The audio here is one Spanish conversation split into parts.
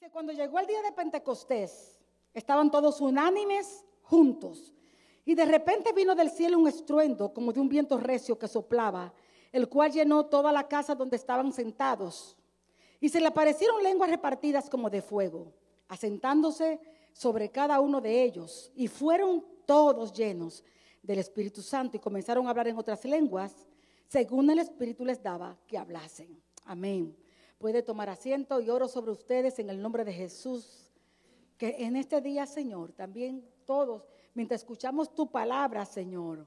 Cuando llegó el día de Pentecostés, estaban todos unánimes juntos. Y de repente vino del cielo un estruendo como de un viento recio que soplaba, el cual llenó toda la casa donde estaban sentados. Y se le aparecieron lenguas repartidas como de fuego, asentándose sobre cada uno de ellos. Y fueron todos llenos del Espíritu Santo y comenzaron a hablar en otras lenguas, según el Espíritu les daba que hablasen. Amén. Puede tomar asiento y oro sobre ustedes en el nombre de Jesús. Que en este día, Señor, también todos, mientras escuchamos tu palabra, Señor,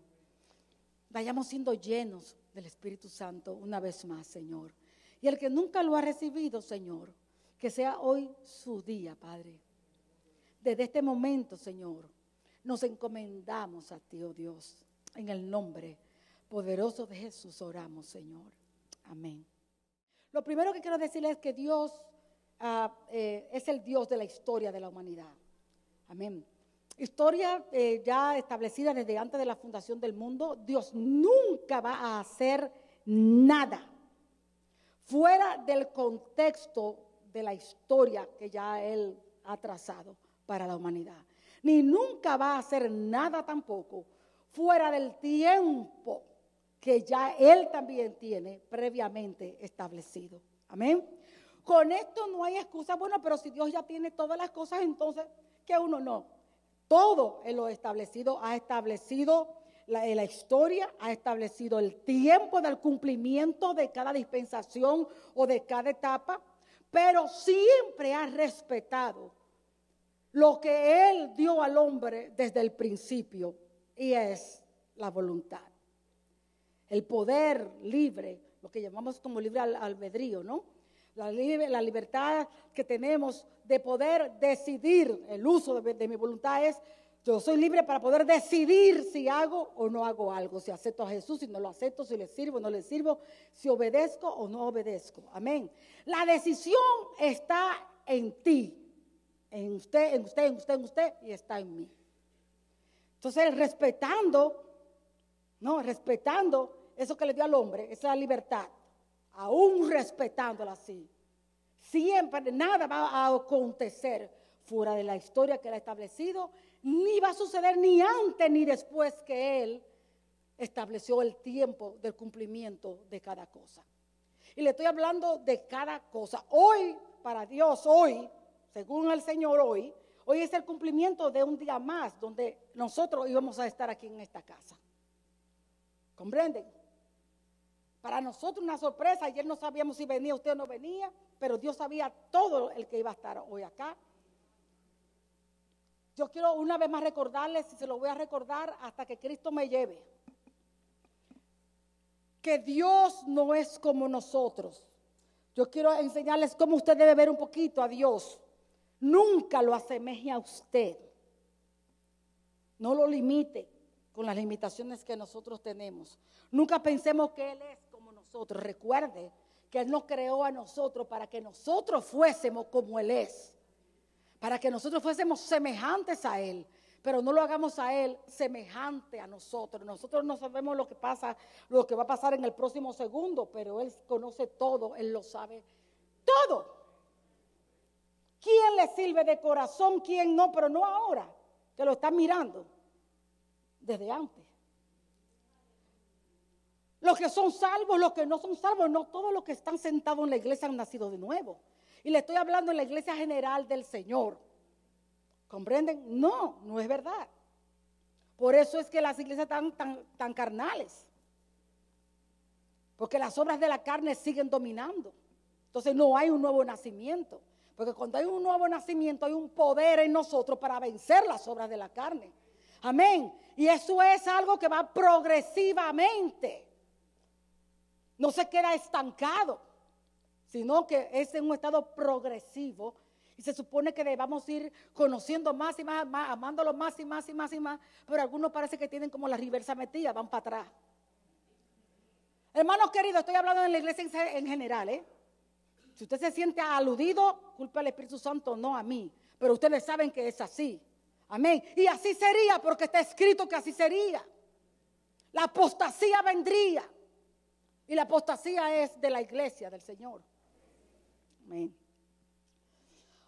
vayamos siendo llenos del Espíritu Santo una vez más, Señor. Y el que nunca lo ha recibido, Señor, que sea hoy su día, Padre. Desde este momento, Señor, nos encomendamos a ti, oh Dios. En el nombre poderoso de Jesús oramos, Señor. Amén. Lo primero que quiero decirles es que Dios es el Dios de la historia de la humanidad. Amén. Historia ya establecida desde antes de la fundación del mundo. Dios nunca va a hacer nada fuera del contexto de la historia que ya Él ha trazado para la humanidad. Ni nunca va a hacer nada tampoco fuera del tiempo que ya Él también tiene previamente establecido. Amén. Con esto no hay excusa. Bueno, pero si Dios ya tiene todas las cosas, entonces, ¿qué uno no? Todo Él lo establecido, ha establecido la historia, ha establecido el tiempo del cumplimiento de cada dispensación o de cada etapa, pero siempre ha respetado lo que Él dio al hombre desde el principio, y es la voluntad. El poder libre, lo que llamamos como libre albedrío, ¿no? La libertad que tenemos de poder decidir, el uso de mi voluntad es, yo soy libre para poder decidir si hago o no hago algo, si acepto a Jesús, si no lo acepto, si le sirvo o no le sirvo, si obedezco o no obedezco. Amén. La decisión está en ti, en usted, en usted, en usted, en usted, y está en mí. Entonces, respetando eso que le dio al hombre, esa es la libertad, aún respetándola así, siempre nada va a acontecer fuera de la historia que Él ha establecido, ni va a suceder ni antes ni después que Él estableció el tiempo del cumplimiento de cada cosa. Y le estoy hablando de cada cosa. Hoy, para Dios, hoy, según el Señor, hoy es el cumplimiento de un día más donde nosotros íbamos a estar aquí en esta casa. ¿Comprenden? Para nosotros una sorpresa, ayer no sabíamos si venía usted o no venía, pero Dios sabía todo el que iba a estar hoy acá. Yo quiero una vez más recordarles, y se lo voy a recordar hasta que Cristo me lleve, que Dios no es como nosotros. Yo quiero enseñarles cómo usted debe ver un poquito a Dios. Nunca lo asemeje a usted. No lo limite con las limitaciones que nosotros tenemos. Nunca pensemos que Él es como nosotros. Recuerde que Él nos creó a nosotros para que nosotros fuésemos como Él es. Para que nosotros fuésemos semejantes a Él. Pero no lo hagamos a Él semejante a nosotros. Nosotros no sabemos lo que pasa, lo que va a pasar en el próximo segundo, pero Él conoce todo, Él lo sabe todo. ¿Quién le sirve de corazón? ¿Quién no? Pero no ahora, que lo están mirando. Desde antes. Los que son salvos, los que no son salvos, no todos los que están sentados en la iglesia han nacido de nuevo. Y le estoy hablando en la iglesia general del Señor. ¿Comprenden? No, no es verdad. Por eso es que las iglesias están tan carnales. Porque las obras de la carne siguen dominando. Entonces no hay un nuevo nacimiento. Porque cuando hay un nuevo nacimiento hay un poder en nosotros para vencer las obras de la carne. Amén. Y eso es algo que va progresivamente. No se queda estancado, sino que es en un estado progresivo. Y se supone que debamos ir conociendo más y más, amándolo más y más y más y más. Pero algunos parece que tienen como la reversa metida, van para atrás. Hermanos queridos, estoy hablando en la iglesia en general, ¿eh? Si usted se siente aludido, culpa al Espíritu Santo, no a mí. Pero ustedes saben que es así. Amén. Y así sería porque está escrito que así sería. La apostasía vendría. Y la apostasía es de la iglesia del Señor. Amén.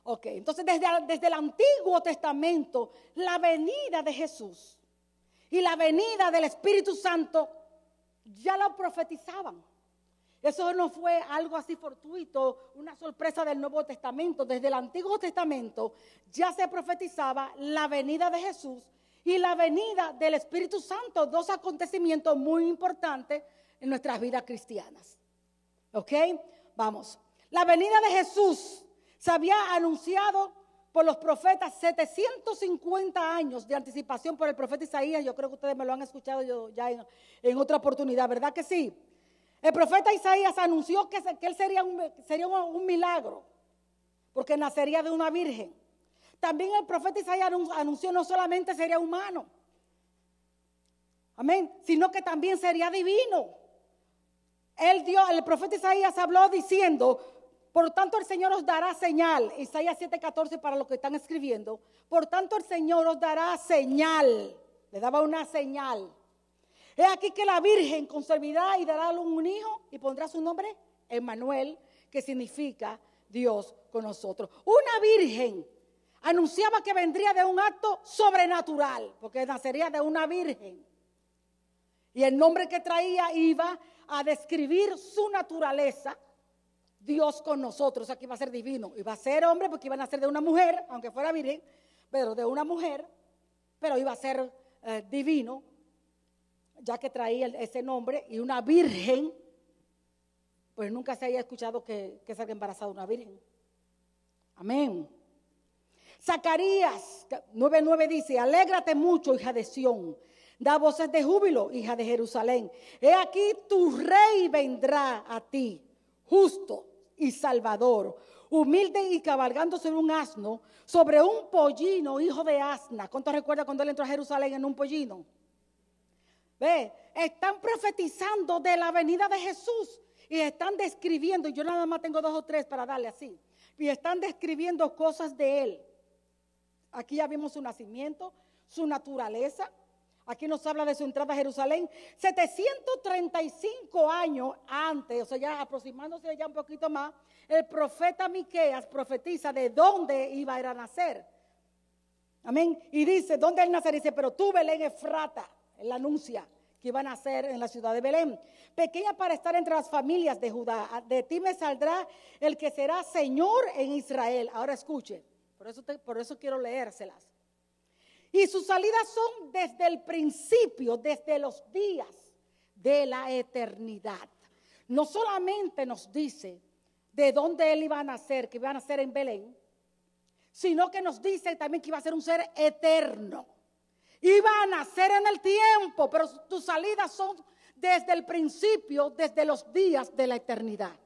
Ok. Ok, entonces desde el Antiguo Testamento, la venida de Jesús y la venida del Espíritu Santo ya la profetizaban. Eso no fue algo así fortuito, una sorpresa del Nuevo Testamento. Desde el Antiguo Testamento ya se profetizaba la venida de Jesús y la venida del Espíritu Santo, dos acontecimientos muy importantes en nuestras vidas cristianas. ¿Ok? Vamos. La venida de Jesús se había anunciado por los profetas 750 años de anticipación por el profeta Isaías. Yo creo que ustedes me lo han escuchado ya en otra oportunidad, ¿verdad que sí? El profeta Isaías anunció que él sería un milagro, porque nacería de una virgen. También el profeta Isaías anunció no solamente sería humano, amén, sino que también sería divino. El profeta Isaías habló diciendo, por tanto el Señor os dará señal, Isaías 7:14 para los que están escribiendo, por tanto el Señor os dará señal, le daba una señal. He aquí que la Virgen concebirá y dará a luz un hijo y pondrá su nombre Emmanuel, que significa Dios con nosotros. Una virgen anunciaba que vendría de un acto sobrenatural, porque nacería de una virgen. Y el nombre que traía iba a describir su naturaleza, Dios con nosotros. Aquí iba a ser divino, iba a ser hombre porque iba a nacer de una mujer, aunque fuera virgen, pero de una mujer, pero iba a ser divino, ya que traía ese nombre. Y una virgen, pues nunca se haya escuchado que salga embarazada una virgen. Amén. Zacarías 9:9 dice, alégrate mucho, hija de Sión, da voces de júbilo, hija de Jerusalén. He aquí tu rey vendrá a ti, justo y salvador, humilde y cabalgando sobre un asno, sobre un pollino, hijo de asna. ¿Cuántos recuerdan cuando él entró a Jerusalén en un pollino? Ve, están profetizando de la venida de Jesús y están describiendo, yo nada más tengo 2 o 3 para darle así, y están describiendo cosas de él. Aquí ya vimos su nacimiento, su naturaleza. Aquí nos habla de su entrada a Jerusalén 735 años antes, o sea, ya aproximándose ya un poquito más, el profeta Miqueas profetiza de dónde iba a ir a nacer. Amén. Y dice, ¿dónde él nacer? Dice, pero tú, Belén Efrata, él anuncia que iba a nacer en la ciudad de Belén, pequeña para estar entre las familias de Judá. De ti me saldrá el que será Señor en Israel. Ahora escuche, por eso quiero leérselas. Y sus salidas son desde el principio, desde los días de la eternidad. No solamente nos dice de dónde él iba a nacer, que iba a nacer en Belén, sino que nos dice también que iba a ser un ser eterno. Iba a nacer en el tiempo, pero tus salidas son desde el principio, desde los días de la eternidad.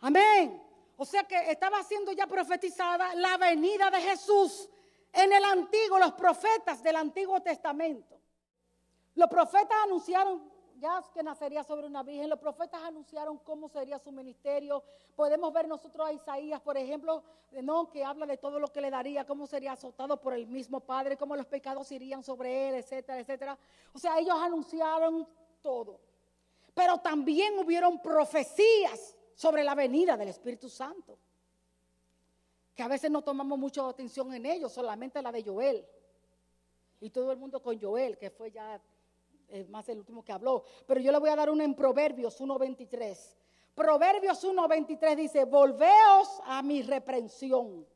Amén. O sea que estaba siendo ya profetizada la venida de Jesús. En el antiguo, los profetas del Antiguo Testamento, los profetas anunciaron ya que nacería sobre una virgen, los profetas anunciaron cómo sería su ministerio. Podemos ver nosotros a Isaías, por ejemplo, ¿no?, que habla de todo lo que le daría, cómo sería azotado por el mismo Padre, cómo los pecados irían sobre él, etcétera, etcétera. O sea, ellos anunciaron todo. Pero también hubieron profecías sobre la venida del Espíritu Santo, que a veces no tomamos mucha atención en ellos, solamente la de Joel. Y todo el mundo con Joel, que fue ya más el último que habló. Pero yo le voy a dar una en Proverbios 1:23. Proverbios 1:23 dice, volveos a mi reprensión.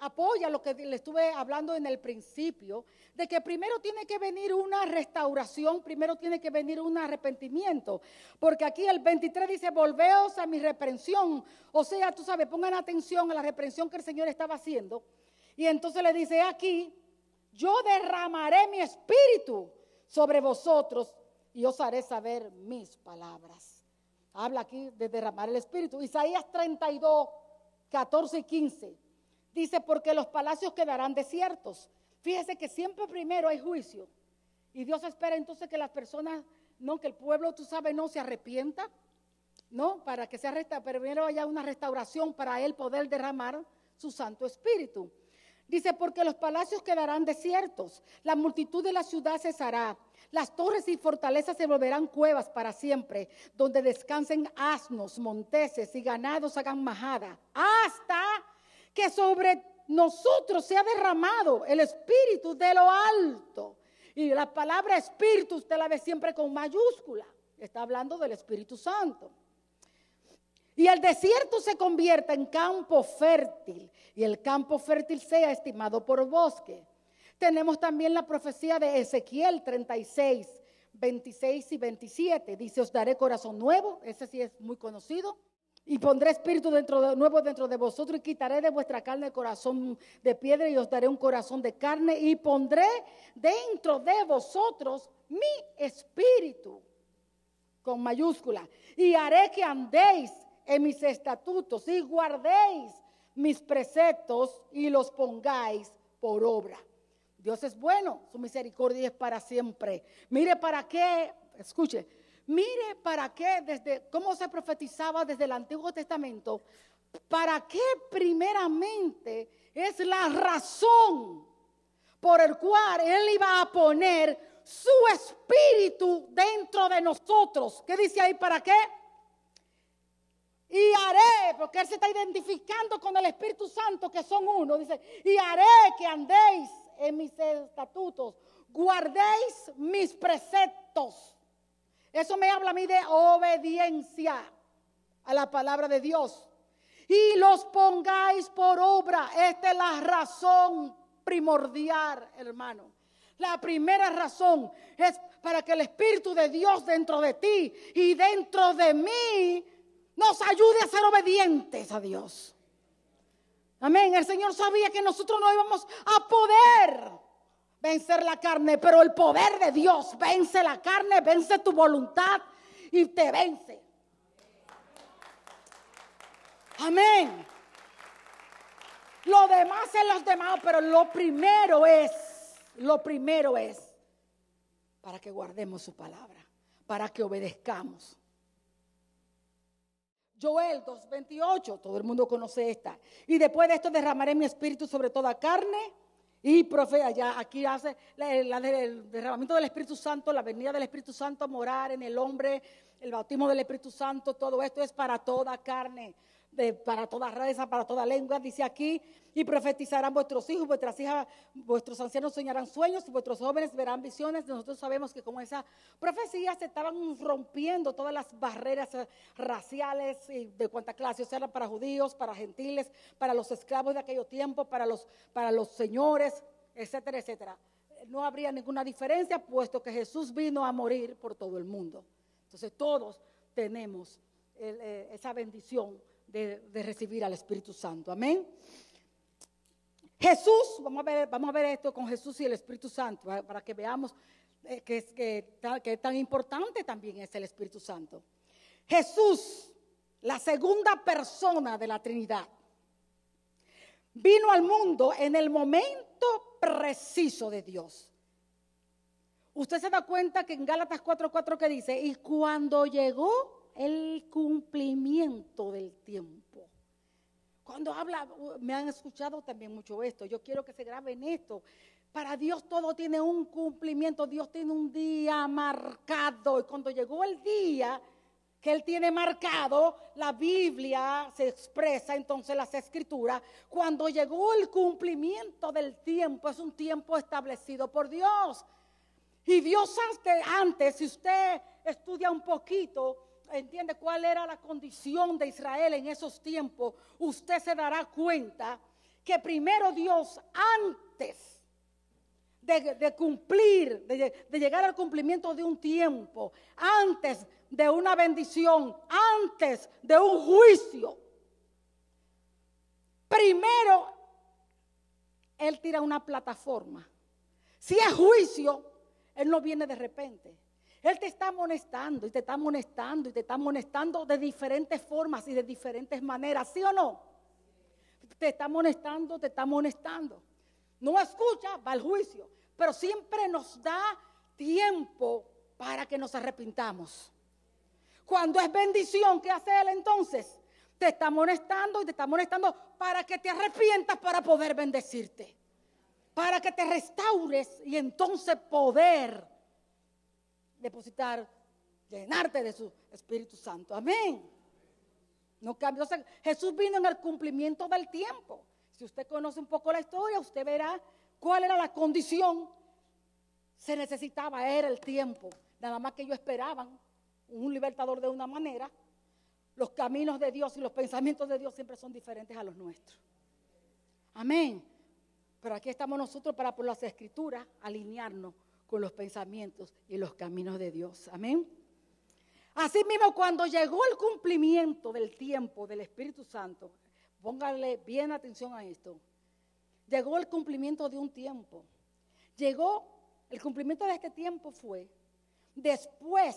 Apoya lo que le estuve hablando en el principio, de que primero tiene que venir una restauración, primero tiene que venir un arrepentimiento, porque aquí el 23 dice, volveos a mi reprensión, o sea, tú sabes, pongan atención a la reprensión que el Señor estaba haciendo, y entonces le dice aquí, yo derramaré mi espíritu sobre vosotros y os haré saber mis palabras. Habla aquí de derramar el espíritu. Isaías 32, 14 y 15. Dice, porque los palacios quedarán desiertos. Fíjese que siempre primero hay juicio. Y Dios espera entonces que las personas, no, que el pueblo, tú sabes, no se arrepienta, no, para que primero haya una restauración para él poder derramar su Santo Espíritu. Dice, porque los palacios quedarán desiertos, la multitud de la ciudad cesará, las torres y fortalezas se volverán cuevas para siempre, donde descansen asnos, monteses y ganados hagan majada, hasta que sobre nosotros se ha derramado el Espíritu de lo alto. Y la palabra Espíritu usted la ve siempre con mayúscula. Está hablando del Espíritu Santo. Y el desierto se convierta en campo fértil, y el campo fértil sea estimado por bosque. Tenemos también la profecía de Ezequiel 36, 26 y 27. Dice, os daré corazón nuevo, ese sí es muy conocido. Y pondré espíritu nuevo dentro de vosotros, y quitaré de vuestra carne el corazón de piedra, y os daré un corazón de carne, y pondré dentro de vosotros mi espíritu, con mayúscula, y haré que andéis en mis estatutos y guardéis mis preceptos y los pongáis por obra. Dios es bueno, su misericordia es para siempre. Mire para qué, escuche, mire para qué, desde cómo se profetizaba desde el Antiguo Testamento, para qué primeramente es la razón por el cual Él iba a poner su espíritu dentro de nosotros. ¿Qué dice ahí? ¿Para qué? Y haré, porque Él se está identificando con el Espíritu Santo, que son uno. Dice, y haré que andéis en mis estatutos, guardéis mis preceptos. Eso me habla a mí de obediencia a la palabra de Dios. Y los pongáis por obra. Esta es la razón primordial, hermano. La primera razón es para que el Espíritu de Dios dentro de ti y dentro de mí nos ayude a ser obedientes a Dios. Amén. El Señor sabía que nosotros no íbamos a poder vencer la carne, pero el poder de Dios vence la carne, vence tu voluntad y te vence. Amén. Lo demás es los demás, pero lo primero es para que guardemos su palabra, para que obedezcamos. Joel 2:28, todo el mundo conoce esta. Y después de esto derramaré mi espíritu sobre toda carne. Y ya aquí hace el derramamiento del Espíritu Santo, la venida del Espíritu Santo, morar en el hombre, el bautismo del Espíritu Santo, todo esto es para toda carne, para toda raza, para toda lengua, dice aquí. Y profetizarán vuestros hijos, vuestras hijas, vuestros ancianos soñarán sueños, vuestros jóvenes verán visiones. Nosotros sabemos que con esa profecía se estaban rompiendo todas las barreras raciales y de cuanta clase, o sea, para judíos, para gentiles, para los esclavos de aquellos tiempos, para los señores, etcétera, etcétera. No habría ninguna diferencia, puesto que Jesús vino a morir por todo el mundo. Entonces todos tenemos esa bendición de recibir al Espíritu Santo. Amén. Jesús, vamos a ver esto con Jesús y el Espíritu Santo, para que veamos que tan importante también es el Espíritu Santo. Jesús, la segunda persona de la Trinidad, vino al mundo en el momento preciso de Dios. Usted se da cuenta que en Gálatas 4:4 que dice, y cuando llegó el cumplimiento del tiempo. Cuando habla, me han escuchado también mucho esto, yo quiero que se graben esto. Para Dios todo tiene un cumplimiento, Dios tiene un día marcado. Y cuando llegó el día que Él tiene marcado, la Biblia se expresa, entonces las Escrituras, cuando llegó el cumplimiento del tiempo, es un tiempo establecido por Dios. Y Dios antes, si usted estudia un poquito, entiende cuál era la condición de Israel en esos tiempos, usted se dará cuenta que primero Dios, antes de cumplir, de llegar al cumplimiento de un tiempo, antes de una bendición, antes de un juicio, primero Él tira una plataforma. Si es juicio, Él no viene de repente. Él te está amonestando y te está amonestando y te está amonestando de diferentes formas y de diferentes maneras, ¿sí o no? Te está amonestando, te está amonestando. No escucha, va al juicio, pero siempre nos da tiempo para que nos arrepintamos. Cuando es bendición, ¿qué hace Él entonces? Te está amonestando y te está amonestando para que te arrepientas para poder bendecirte, para que te restaures y entonces poder depositar, llenarte de su Espíritu Santo. Amén. No cambia. O sea, Jesús vino en el cumplimiento del tiempo. Si usted conoce un poco la historia, usted verá cuál era la condición. Se necesitaba, era el tiempo. Nada más que ellos esperaban un libertador de una manera. Los caminos de Dios y los pensamientos de Dios siempre son diferentes a los nuestros. Amén. Pero aquí estamos nosotros para, por las Escrituras, alinearnos con los pensamientos y los caminos de Dios. Amén. Así mismo, cuando llegó el cumplimiento del tiempo del Espíritu Santo, póngale bien atención a esto. Llegó el cumplimiento de un tiempo. El cumplimiento de este tiempo fue después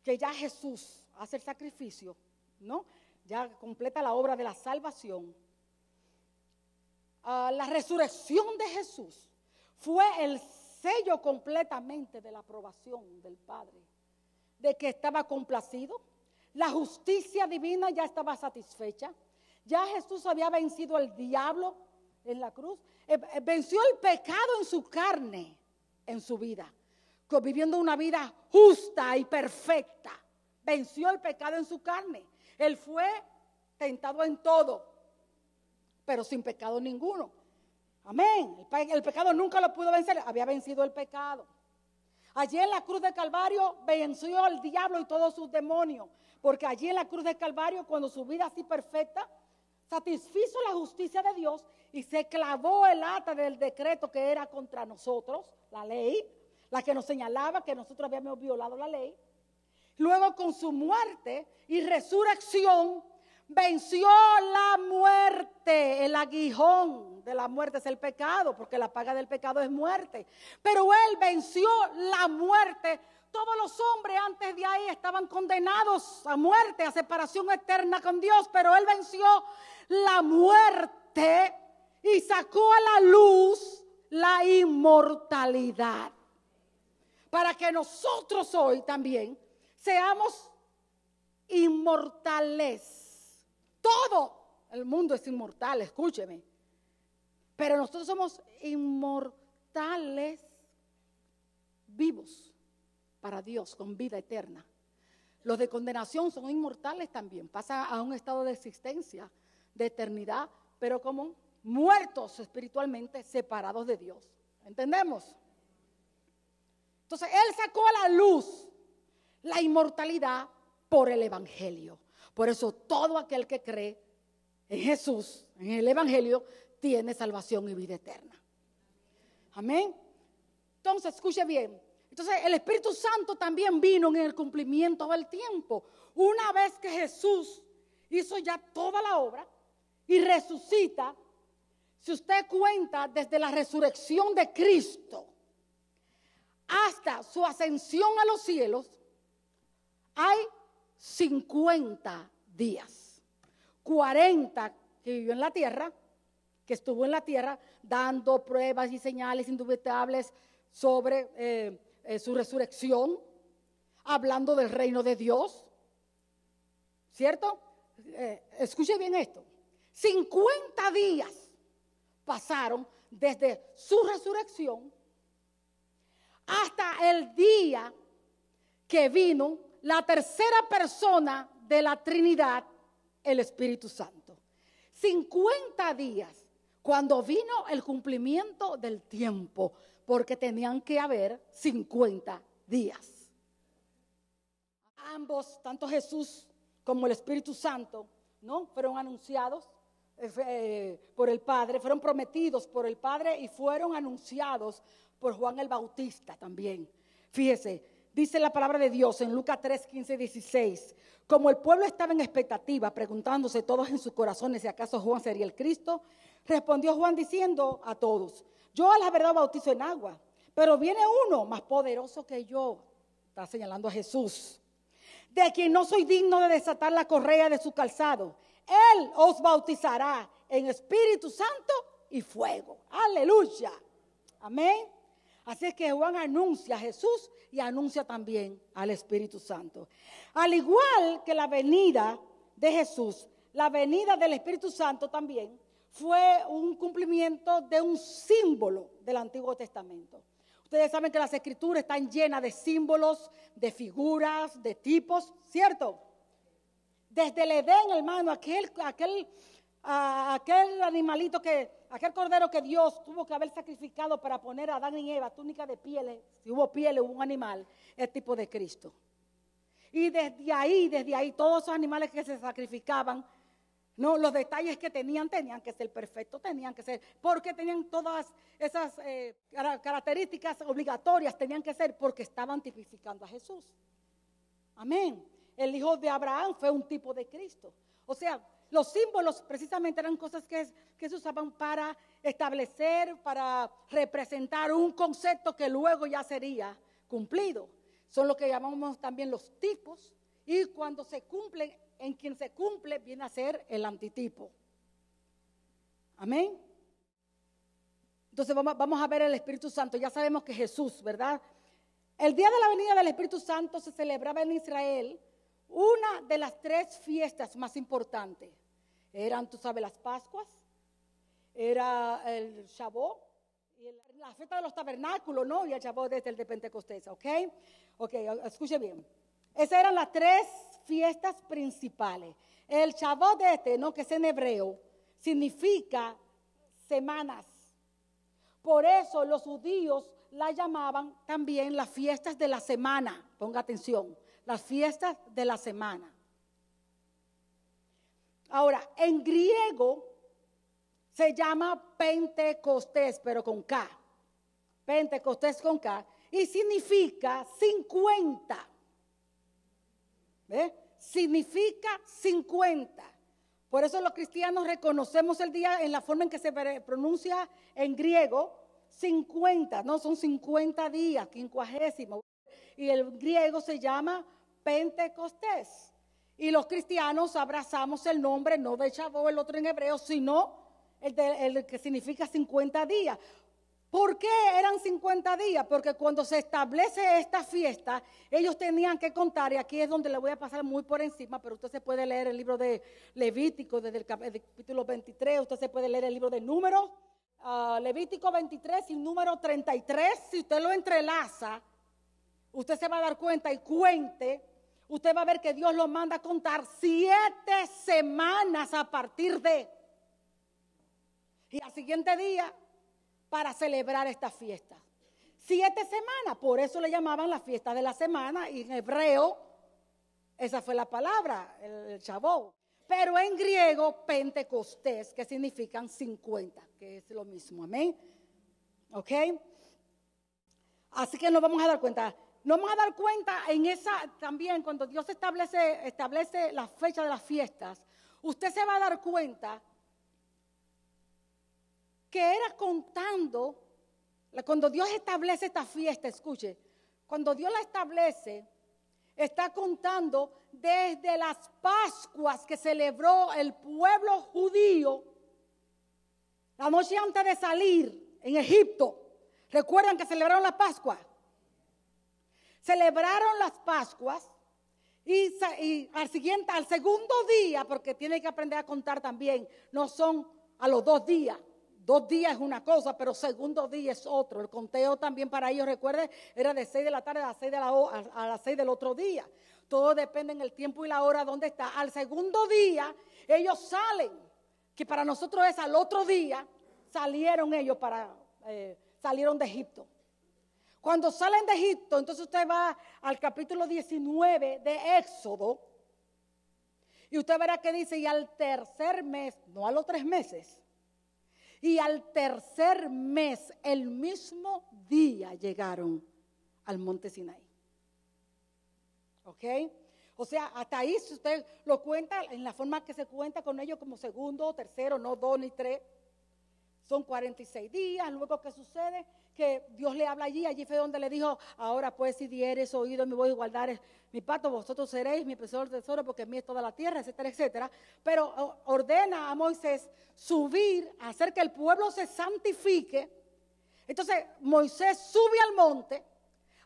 que ya Jesús hace el sacrificio, ¿no? Ya completa la obra de la salvación. La resurrección de Jesús fue el sello completamente de la aprobación del Padre, de que estaba complacido. La justicia divina ya estaba satisfecha. Ya Jesús había vencido al diablo en la cruz. Venció el pecado en su carne, en su vida, viviendo una vida justa y perfecta. Venció el pecado en su carne. Él fue tentado en todo, pero sin pecado ninguno. Amén. El pecado nunca lo pudo vencer. Había vencido el pecado. Allí en la cruz de Calvario venció al diablo y todos sus demonios. Porque allí en la cruz de Calvario, cuando su vida así perfecta, satisfizo la justicia de Dios y se clavó el ata del decreto que era contra nosotros, la ley, la que nos señalaba que nosotros habíamos violado la ley. Luego, con su muerte y resurrección, venció la muerte. El aguijón de la muerte es el pecado, porque la paga del pecado es muerte. Pero Él venció la muerte. Todos los hombres antes de ahí estaban condenados a muerte, a separación eterna con Dios. Pero Él venció la muerte y sacó a la luz la inmortalidad. Para que nosotros hoy también seamos inmortales. Todo el mundo es inmortal, escúcheme. Pero nosotros somos inmortales vivos para Dios, con vida eterna. Los de condenación son inmortales también. Pasan a un estado de existencia, de eternidad, pero como muertos espiritualmente, separados de Dios. ¿Entendemos? Entonces, Él sacó a la luz la inmortalidad por el Evangelio. Por eso todo aquel que cree en Jesús, en el Evangelio, tiene salvación y vida eterna. Amén. Entonces, escuche bien. Entonces, el Espíritu Santo también vino en el cumplimiento del tiempo. Una vez que Jesús hizo ya toda la obra y resucita, si usted cuenta desde la resurrección de Cristo hasta su ascensión a los cielos, hay 50 días. 40 que vivió en la tierra, que estuvo en la tierra dando pruebas y señales indubitables sobre su resurrección, hablando del reino de Dios. ¿Cierto? Escuche bien esto. 50 días pasaron desde su resurrección hasta el día que vino la tercera persona de la Trinidad, el Espíritu Santo. 50 días, cuando vino el cumplimiento del tiempo, porque tenían que haber 50 días. Ambos, tanto Jesús como el Espíritu Santo, ¿no?, fueron anunciados por el Padre, fueron prometidos por el Padre y fueron anunciados por Juan el Bautista también. Fíjese, dice la palabra de Dios en Lucas 3, 15, 16. Como el pueblo estaba en expectativa, preguntándose todos en sus corazones si acaso Juan sería el Cristo, respondió Juan diciendo a todos: yo a la verdad bautizo en agua, pero viene uno más poderoso que yo. Está señalando a Jesús, de quien no soy digno de desatar la correa de su calzado. Él os bautizará en Espíritu Santo y fuego. Aleluya. Amén. Así es que Juan anuncia a Jesús y anuncia también al Espíritu Santo. Al igual que la venida de Jesús, la venida del Espíritu Santo también fue un cumplimiento de un símbolo del Antiguo Testamento. Ustedes saben que las Escrituras están llenas de símbolos, de figuras, de tipos, ¿cierto? Desde el Edén, hermano, aquel a aquel animalito aquel cordero que Dios tuvo que haber sacrificado para poner a Adán y Eva túnica de pieles, si hubo pieles, hubo un animal, el tipo de Cristo. Y desde ahí, todos esos animales que se sacrificaban, no, los detalles que tenían que ser perfectos, porque tenían todas esas características obligatorias, tenían que ser porque estaban tipificando a Jesús. Amén. El hijo de Abraham fue un tipo de Cristo. O sea, los símbolos precisamente eran cosas que se usaban para establecer, para representar un concepto que luego ya sería cumplido. Son lo que llamamos también los tipos, y cuando se cumplen, en quien se cumple viene a ser el antitipo. Amén. Entonces vamos a ver el Espíritu Santo. Ya sabemos que Jesús, ¿verdad? El día de la venida del Espíritu Santo se celebraba en Israel una de las 3 fiestas más importantes. Eran, tú sabes, las Pascuas, era el Shavuot, y la fiesta de los tabernáculos, ¿no? Y el Shavuot desde el de Pentecostés, ¿ok? Ok, escuche bien. Esas eran las 3 fiestas principales. El Shavuot ¿no? Que es en hebreo, significa semanas. Por eso los judíos la llamaban también las fiestas de la semana. Ponga atención, las fiestas de la semana. Ahora, en griego se llama Pentecostés, pero con K. Pentecostés con K. Y significa 50. ¿Ve? Significa 50. Por eso los cristianos reconocemos el día en la forma en que se pronuncia en griego, 50, ¿no? Son 50 días, 50. Y el griego se llama Pentecostés. Y los cristianos abrazamos el nombre, no de Shavuot, el otro en hebreo, sino el que significa 50 días. ¿Por qué eran 50 días? Porque cuando se establece esta fiesta, ellos tenían que contar, y aquí es donde le voy a pasar muy por encima, pero usted se puede leer el libro de Levítico, desde el capítulo 23, usted se puede leer el libro de Números, Levítico 23 y número 33, si usted lo entrelaza, usted se va a dar cuenta y cuente, usted va a ver que Dios lo manda a contar 7 semanas a partir de, y al siguiente día, para celebrar esta fiesta. 7 semanas, por eso le llamaban la fiesta de la semana, y en hebreo, esa fue la palabra, el Shavuot. Pero en griego, Pentecostés, que significan 50, que es lo mismo, amén. ¿Ok? Así que nos vamos a dar cuenta. Nos vamos a dar cuenta en esa también, cuando Dios establece la fecha de las fiestas, usted se va a dar cuenta que era contando, cuando Dios establece esta fiesta, escuche, cuando Dios la establece, está contando desde las Pascuas que celebró el pueblo judío, la noche antes de salir en Egipto. ¿Recuerdan que celebraron la Pascua? Celebraron las Pascuas y al segundo día, porque tiene que aprender a contar también, no son a los 2 días. 2 días es una cosa, pero segundo día es otro. El conteo también para ellos, recuerden, era de 6 de la tarde a las 6 del otro día. Todo depende del tiempo y la hora donde está. Al segundo día, ellos salen, que para nosotros es al otro día, salieron ellos salieron de Egipto. Cuando salen de Egipto, entonces usted va al capítulo 19 de Éxodo, y usted verá que dice, y al tercer mes, no a los 3 meses, y al tercer mes, el mismo día, llegaron al monte Sinaí. ¿Ok? O sea, hasta ahí, si usted lo cuenta, en la forma que se cuenta con ellos como segundo, tercero, no 2 ni 3, son 46 días. Luego, ¿qué sucede? Que Dios le habla allí fue donde le dijo, ahora pues si dieres oído, me voy a guardar mi pacto, vosotros seréis mi precioso tesoro, porque mí es toda la tierra, etcétera, etcétera. Pero ordena a Moisés subir, hacer que el pueblo se santifique. Entonces Moisés sube al monte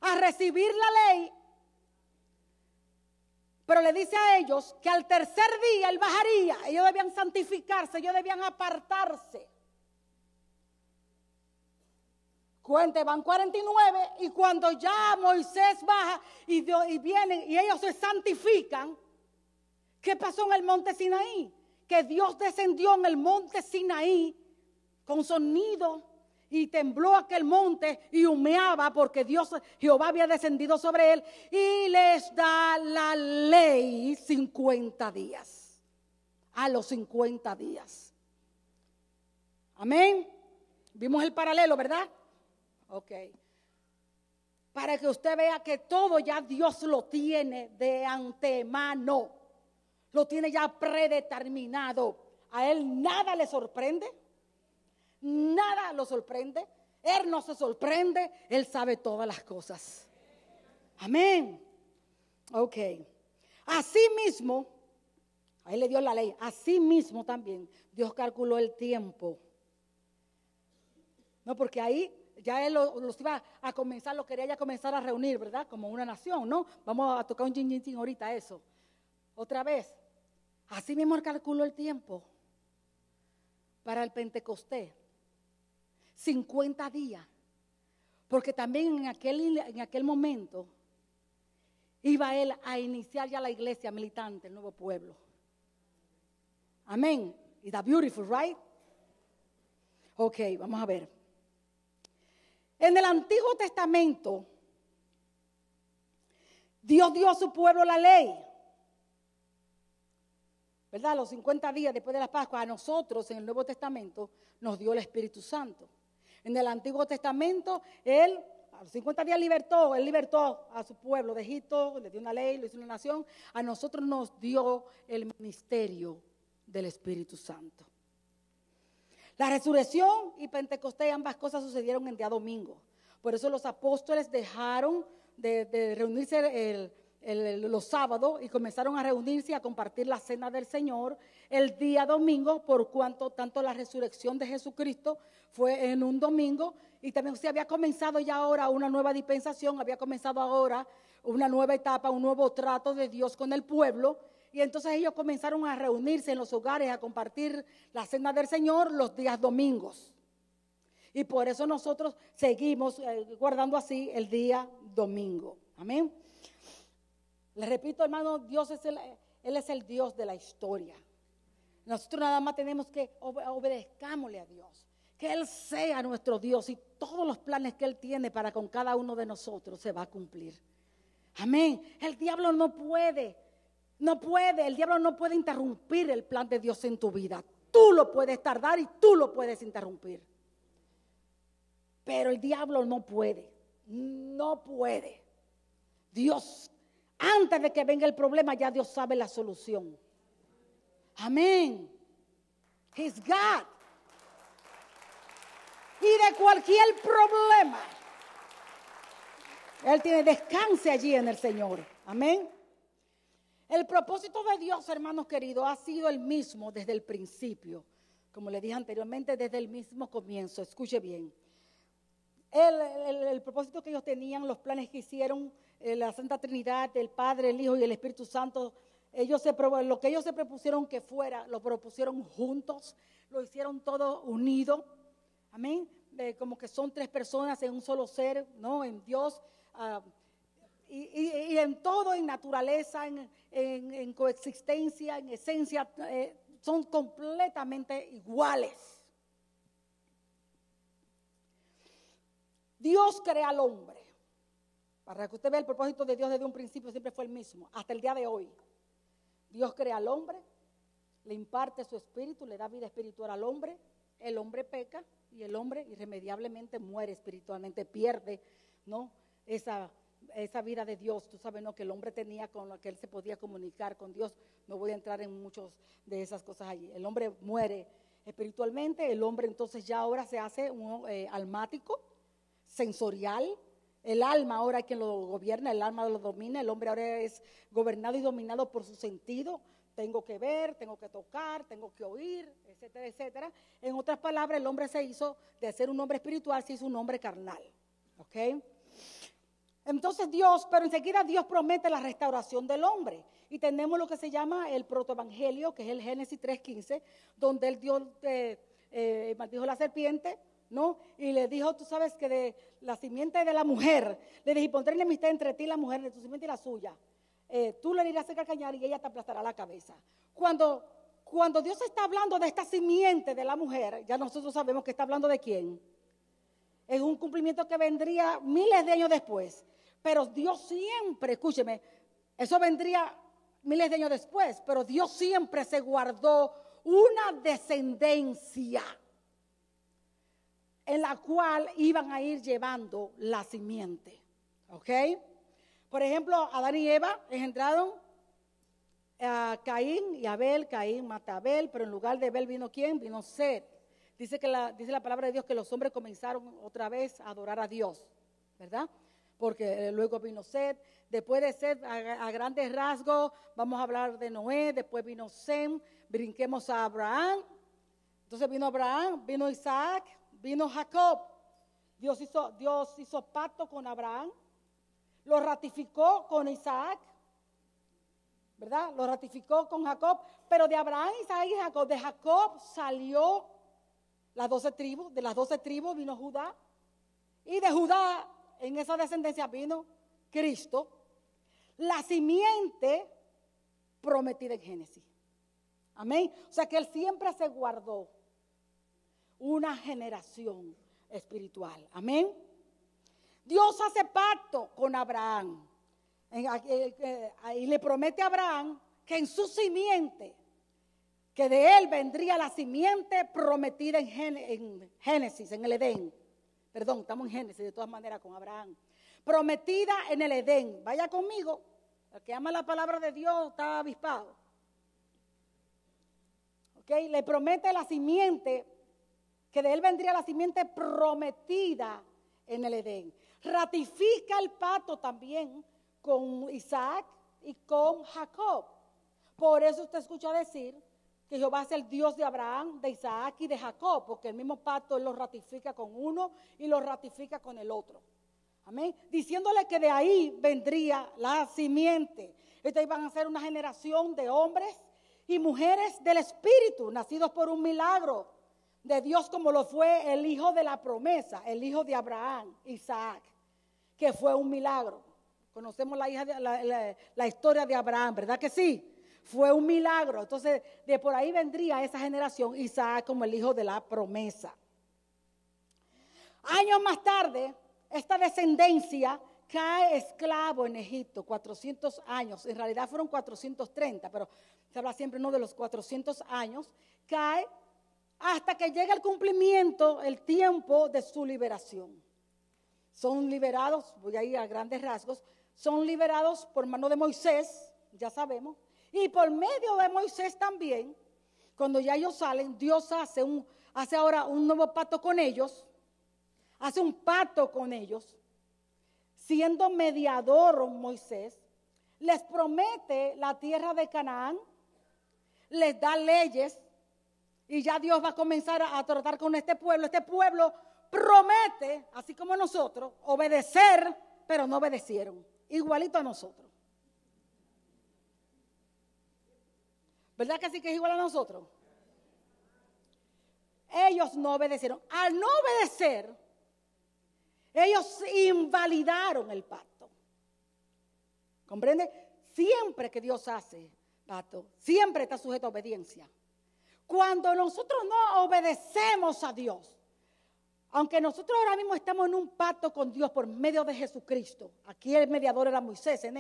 a recibir la ley, pero le dice a ellos que al tercer día él bajaría, ellos debían santificarse, ellos debían apartarse. Cuente, van 49, y cuando ya Moisés baja y vienen y ellos se santifican, ¿qué pasó en el monte Sinaí? que Dios descendió en el monte Sinaí con sonido y tembló aquel monte y humeaba porque Jehová había descendido sobre él y les da la ley 50 días. A los 50 días. Amén. Vimos el paralelo, ¿verdad? Ok. Para que usted vea que todo ya Dios lo tiene de antemano. Lo tiene ya predeterminado. A Él nada le sorprende. Nada lo sorprende. Él no se sorprende. Él sabe todas las cosas. Amén. Ok. Así mismo, a Él le dio la ley. Así mismo también Dios calculó el tiempo. No, porque ahí ya Él los iba a comenzar, lo quería ya comenzar a reunir, ¿verdad? Como una nación, ¿no? Vamos a tocar un chin ahorita eso. Otra vez. Así mismo Él calculó el tiempo para el Pentecostés. 50 días. Porque también en aquel momento iba Él a iniciar ya la iglesia militante, el nuevo pueblo. Amén. Is that beautiful, right? Ok, vamos a ver. En el Antiguo Testamento, Dios dio a su pueblo la ley. ¿Verdad? Los 50 días después de la Pascua, a nosotros en el Nuevo Testamento nos dio el Espíritu Santo. En el Antiguo Testamento, Él a los 50 días Él libertó a su pueblo de Egipto, le dio una ley, le hizo una nación. A nosotros nos dio el ministerio del Espíritu Santo. La resurrección y Pentecostés, ambas cosas sucedieron el día domingo. Por eso los apóstoles dejaron de reunirse los sábados y comenzaron a reunirse y a compartir la cena del Señor el día domingo, por cuanto tanto la resurrección de Jesucristo fue en un domingo y también se había comenzado ya ahora una nueva dispensación, había comenzado ahora una nueva etapa, un nuevo trato de Dios con el pueblo. Y entonces ellos comenzaron a reunirse en los hogares, a compartir la cena del Señor los días domingos. Y por eso nosotros seguimos guardando así el día domingo. Amén. Les repito, hermano, Él es el Dios de la historia. Nosotros nada más tenemos que obedezcámosle a Dios. Que Él sea nuestro Dios y todos los planes que Él tiene para con cada uno de nosotros se va a cumplir. Amén. El diablo no puede, el diablo no puede interrumpir el plan de Dios en tu vida. Tú lo puedes tardar y tú lo puedes interrumpir. Pero el diablo no puede. Dios, antes de que venga el problema, ya Dios sabe la solución. Amén. He's God. Y de cualquier problema, Él tiene descanse allí en el Señor. Amén. El propósito de Dios, hermanos queridos, ha sido el mismo desde el principio. Como le dije anteriormente, desde el mismo comienzo. Escuche bien. El propósito que ellos tenían, los planes que hicieron, la Santa Trinidad, el Padre, el Hijo y el Espíritu Santo, lo que ellos se propusieron que fuera, lo propusieron juntos, lo hicieron todo unido. Amén. Como que son tres personas en un solo ser, ¿no? En Dios. Y en todo, en naturaleza, en coexistencia, en esencia, son completamente iguales. Dios crea al hombre. Para que usted vea el propósito de Dios desde un principio siempre fue el mismo, hasta el día de hoy. Dios crea al hombre, le imparte su espíritu, le da vida espiritual al hombre. El hombre peca y el hombre irremediablemente muere espiritualmente, pierde, ¿no? Esa vida de Dios. Tú sabes, ¿no? Que el hombre tenía, con la que él se podía comunicar con Dios. No voy a entrar en muchas de esas cosas allí. El hombre muere espiritualmente, el hombre entonces ya ahora se hace un almático, sensorial. El alma ahora hay quien lo gobierna, el alma lo domina, el hombre ahora es gobernado y dominado por su sentido. Tengo que ver, tengo que tocar, tengo que oír, etcétera, etcétera. En otras palabras, el hombre se hizo, de ser un hombre espiritual, se hizo un hombre carnal. ¿Ok? Entonces pero enseguida Dios promete la restauración del hombre. Y tenemos lo que se llama el protoevangelio, que es el Génesis 3:15, donde el Dios maldijo a la serpiente, ¿no? Y le dijo, tú sabes que de la simiente de la mujer, le dije, pondré enemistad entre ti y la mujer, de tu simiente y la suya. Tú le dirás a cañar y ella te aplastará la cabeza. Cuando cuando Dios está hablando de esta simiente de la mujer, ya nosotros sabemos que está hablando de quién. Es un cumplimiento que vendría miles de años después. Pero Dios siempre, escúcheme, eso vendría miles de años después, pero Dios siempre se guardó una descendencia en la cual iban a ir llevando la simiente. ¿Ok? Por ejemplo, Adán y Eva engendraron a Caín y Abel. Caín mata a Abel, pero en lugar de Abel vino ¿quién? Vino Set. Dice la palabra de Dios que los hombres comenzaron otra vez a adorar a Dios, ¿verdad? Porque luego vino Set. Después de Set, a grandes rasgos, vamos a hablar de Noé. Después vino Sem. Brinquemos a Abraham. Entonces vino Abraham, vino Isaac, vino Jacob. Dios hizo pacto con Abraham. Lo ratificó con Isaac, ¿verdad? Lo ratificó con Jacob. Pero de Abraham, Isaac y Jacob, de Jacob salió las 12 tribus. De las 12 tribus vino Judá. Y de Judá, en esa descendencia vino Cristo, la simiente prometida en Génesis. Amén. O sea que Él siempre se guardó una generación espiritual. Amén. Dios hace pacto con Abraham y le promete a Abraham que en su simiente, que de él vendría la simiente prometida en Génesis, en el Edén. Perdón, estamos en Génesis de todas maneras con Abraham. Prometida en el Edén. Vaya conmigo. El que ama la palabra de Dios está avispado. ¿Ok? Le promete la simiente, que de él vendría la simiente prometida en el Edén. Ratifica el pacto también con Isaac y con Jacob. Por eso usted escucha decir que Jehová es el Dios de Abraham, de Isaac y de Jacob, porque el mismo pacto Él lo ratifica con uno y lo ratifica con el otro. Amén. Diciéndole que de ahí vendría la simiente. Estos iban a ser una generación de hombres y mujeres del Espíritu, nacidos por un milagro de Dios, como lo fue el hijo de la promesa, el hijo de Abraham, Isaac, que fue un milagro. Conocemos la historia de Abraham, ¿verdad que sí? Fue un milagro. Entonces, de por ahí vendría esa generación, Isaac como el hijo de la promesa. Años más tarde, esta descendencia cae esclavo en Egipto, 400 años. En realidad fueron 430, pero se habla siempre no de los 400 años. Cae hasta que llega el cumplimiento, el tiempo de su liberación. Son liberados, voy a ir a grandes rasgos, son liberados por mano de Moisés, ya sabemos. Y por medio de Moisés también, cuando ya ellos salen, Dios hace ahora un nuevo pacto con ellos, hace un pacto con ellos, siendo mediador Moisés, les promete la tierra de Canaán, les da leyes, y ya Dios va a comenzar a tratar con este pueblo. Este pueblo promete, así como nosotros, obedecer, pero no obedecieron, igualito a nosotros. ¿Verdad que sí que es igual a nosotros? Ellos no obedecieron. Al no obedecer, ellos invalidaron el pacto. ¿Comprende? Siempre que Dios hace pacto, siempre está sujeto a obediencia. Cuando nosotros no obedecemos a Dios, aunque nosotros ahora mismo estamos en un pacto con Dios por medio de Jesucristo, aquí el mediador era Moisés en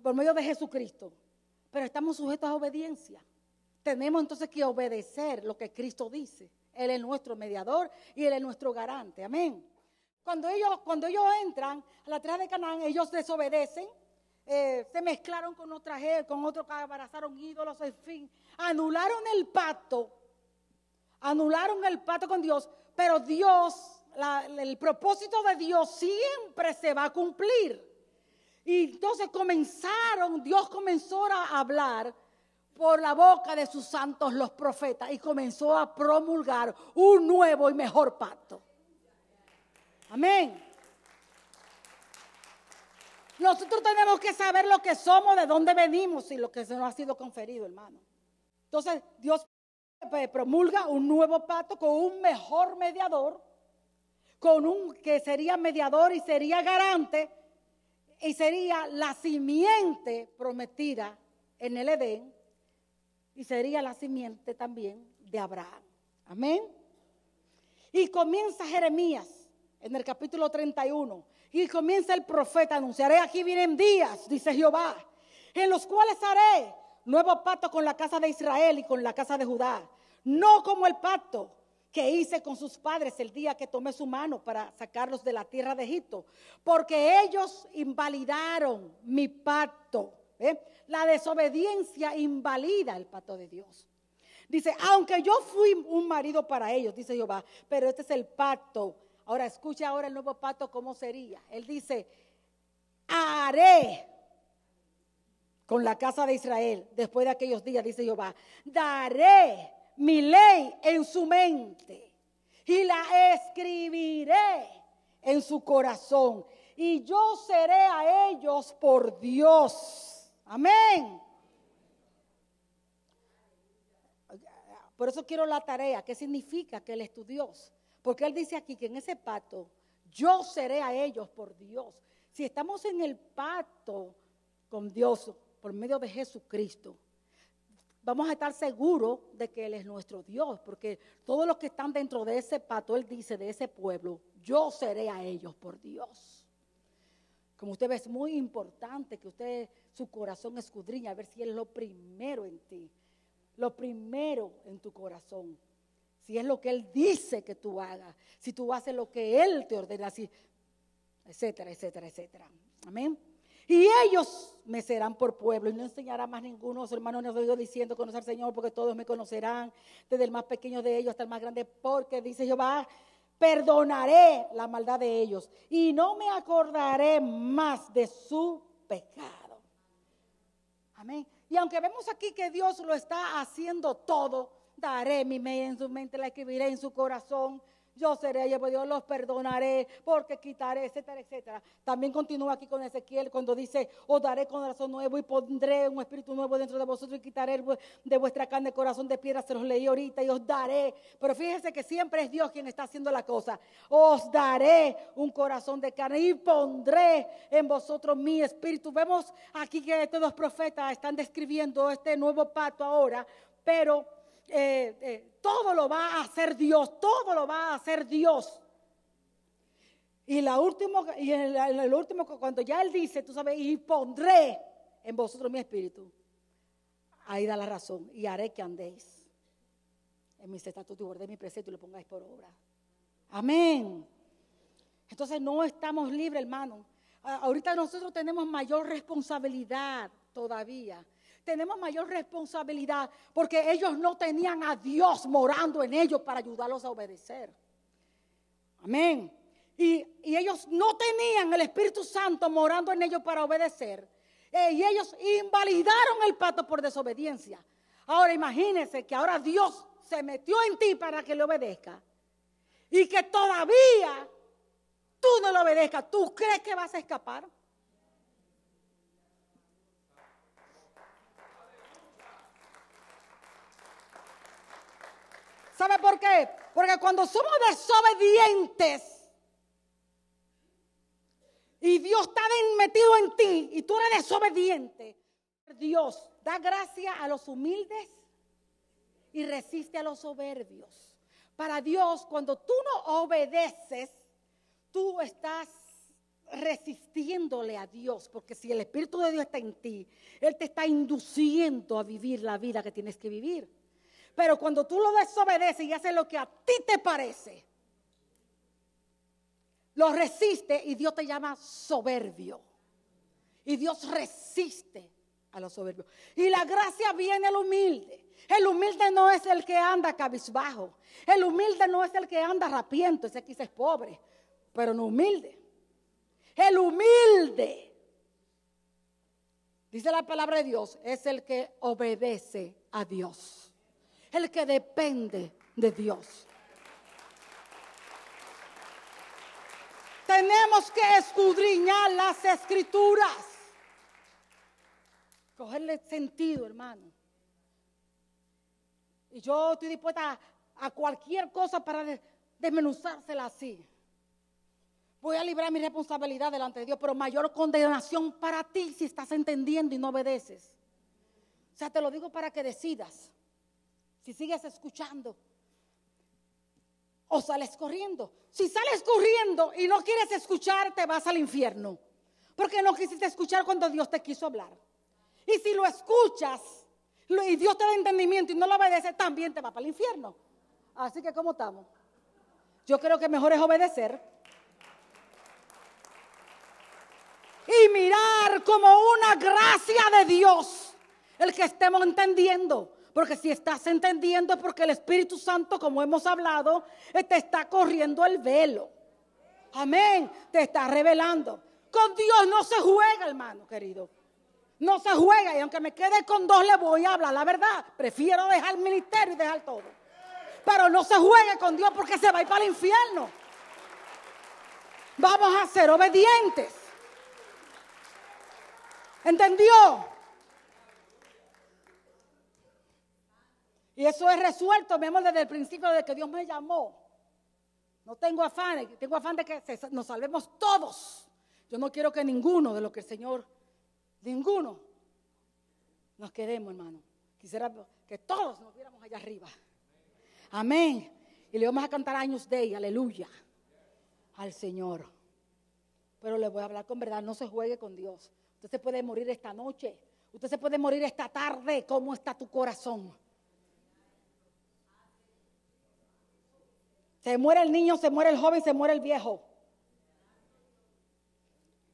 por medio de Jesucristo, pero estamos sujetos a obediencia. Tenemos entonces que obedecer lo que Cristo dice. Él es nuestro mediador y Él es nuestro garante. Amén. Cuando ellos entran a la tierra de Canaán, ellos desobedecen, se mezclaron con otros que abrazaron ídolos, en fin. Anularon el pacto con Dios, pero Dios, el propósito de Dios siempre se va a cumplir. Y entonces Dios comenzó a hablar por la boca de sus santos los profetas y comenzó a promulgar un nuevo y mejor pacto. Amén. Nosotros tenemos que saber lo que somos, de dónde venimos y lo que se nos ha sido conferido, hermano. Entonces Dios promulga un nuevo pacto con un mejor mediador, que sería mediador y sería garante, y sería la simiente prometida en el Edén, y sería la simiente también de Abraham. Amén. Y comienza Jeremías en el capítulo 31. Y comienza el profeta: anunciaré, aquí vienen días, dice Jehová, en los cuales haré nuevo pacto con la casa de Israel y con la casa de Judá. No como el pacto que hice con sus padres el día que tomé su mano para sacarlos de la tierra de Egipto, porque ellos invalidaron mi pacto. La desobediencia invalida el pacto de Dios. Dice, aunque yo fui un marido para ellos, dice Jehová, pero este es el pacto. Ahora escucha ahora el nuevo pacto, ¿cómo sería? Él dice, haré con la casa de Israel, después de aquellos días, dice Jehová, daré mi ley en su mente y la escribiré en su corazón, y yo seré a ellos por Dios. Amén. Por eso quiero la tarea. ¿Qué significa que Él es tu Dios? Porque Él dice aquí que en ese pacto yo seré a ellos por Dios. Si estamos en el pacto con Dios por medio de Jesucristo, vamos a estar seguros de que Él es nuestro Dios, porque todos los que están dentro de ese pacto, Él dice de ese pueblo, yo seré a ellos por Dios. Como usted ve, es muy importante que usted su corazón escudriñe a ver si Él es lo primero en ti, lo primero en tu corazón. Si es lo que Él dice que tú hagas, si tú haces lo que Él te ordena, así, etcétera, etcétera, etcétera. Amén. Y ellos me serán por pueblo, y no enseñará más ninguno, hermanos, no oigo diciendo conocer al Señor, porque todos me conocerán, desde el más pequeño de ellos hasta el más grande, porque dice Jehová, perdonaré la maldad de ellos y no me acordaré más de su pecado. Amén. Y aunque vemos aquí que Dios lo está haciendo todo, daré mi ley en su mente, la escribiré en su corazón. Yo seré, Dios los perdonaré, porque quitaré, etcétera, etcétera. También continúa aquí con Ezequiel cuando dice, os daré corazón nuevo y pondré un espíritu nuevo dentro de vosotros y quitaré de vuestra carne corazón de piedra. Se los leí ahorita y os daré. Pero fíjense que siempre es Dios quien está haciendo la cosa. Os daré un corazón de carne y pondré en vosotros mi espíritu. Vemos aquí que estos dos profetas están describiendo este nuevo pacto ahora, pero todo lo va a hacer Dios, todo lo va a hacer Dios. Y el último, cuando ya Él dice, tú sabes, y pondré en vosotros mi espíritu, ahí da la razón, y haré que andéis en mis estatutos y guardéis mi precepto y lo pongáis por obra. Amén. Entonces no estamos libres, hermano. Ahorita nosotros tenemos mayor responsabilidad todavía. Tenemos mayor responsabilidad porque ellos no tenían a Dios morando en ellos para ayudarlos a obedecer. Amén. Y ellos no tenían el Espíritu Santo morando en ellos para obedecer. Y ellos invalidaron el pacto por desobediencia. Ahora imagínense que ahora Dios se metió en ti para que le obedezca. Y que todavía tú no le obedezcas. ¿Tú crees que vas a escapar? ¿Sabe por qué? Porque cuando somos desobedientes y Dios está metido en ti y tú eres desobediente, Dios da gracia a los humildes y resiste a los soberbios. Para Dios, cuando tú no obedeces, tú estás resistiéndole a Dios, porque si el Espíritu de Dios está en ti, Él te está induciendo a vivir la vida que tienes que vivir. Pero cuando tú lo desobedeces y haces lo que a ti te parece, lo resiste y Dios te llama soberbio. Y Dios resiste a los soberbios. Y la gracia viene al humilde. El humilde no es el que anda cabizbajo. El humilde no es el que anda rapiento. Ese quizás es pobre, pero no humilde. El humilde, dice la palabra de Dios, es el que obedece a Dios. El que depende de Dios. Tenemos que escudriñar las Escrituras. Cogerle sentido, hermano. Y yo estoy dispuesta a cualquier cosa para desmenuzársela así. Voy a librar mi responsabilidad delante de Dios, pero mayor condenación para ti si estás entendiendo y no obedeces. O sea, te lo digo para que decidas si sigues escuchando o sales corriendo. Si sales corriendo y no quieres escuchar, te vas al infierno, porque no quisiste escuchar cuando Dios te quiso hablar. Y si lo escuchas y Dios te da entendimiento y no lo obedece, también te va para el infierno. Así que, ¿cómo estamos? Yo creo que mejor es obedecer y mirar como una gracia de Dios el que estemos entendiendo. Porque si estás entendiendo es porque el Espíritu Santo, como hemos hablado, te está corriendo el velo. Amén. Te está revelando. Con Dios no se juega, hermano querido. No se juega. Y aunque me quede con dos, le voy a hablar la verdad. Prefiero dejar el ministerio y dejar todo. Pero no se juegue con Dios porque se va a ir para el infierno. Vamos a ser obedientes. ¿Entendió? Y eso es resuelto, vemos desde el principio de que Dios me llamó. No tengo afán, tengo afán de que nos salvemos todos. Yo no quiero que ninguno de lo que el Señor, ninguno, nos quedemos, hermano. Quisiera que todos nos viéramos allá arriba. Amén. Y le vamos a cantar Agnus Dei, aleluya, al Señor. Pero le voy a hablar con verdad, no se juegue con Dios. Usted se puede morir esta noche, usted se puede morir esta tarde. ¿Cómo está tu corazón? Se muere el niño, se muere el joven, se muere el viejo.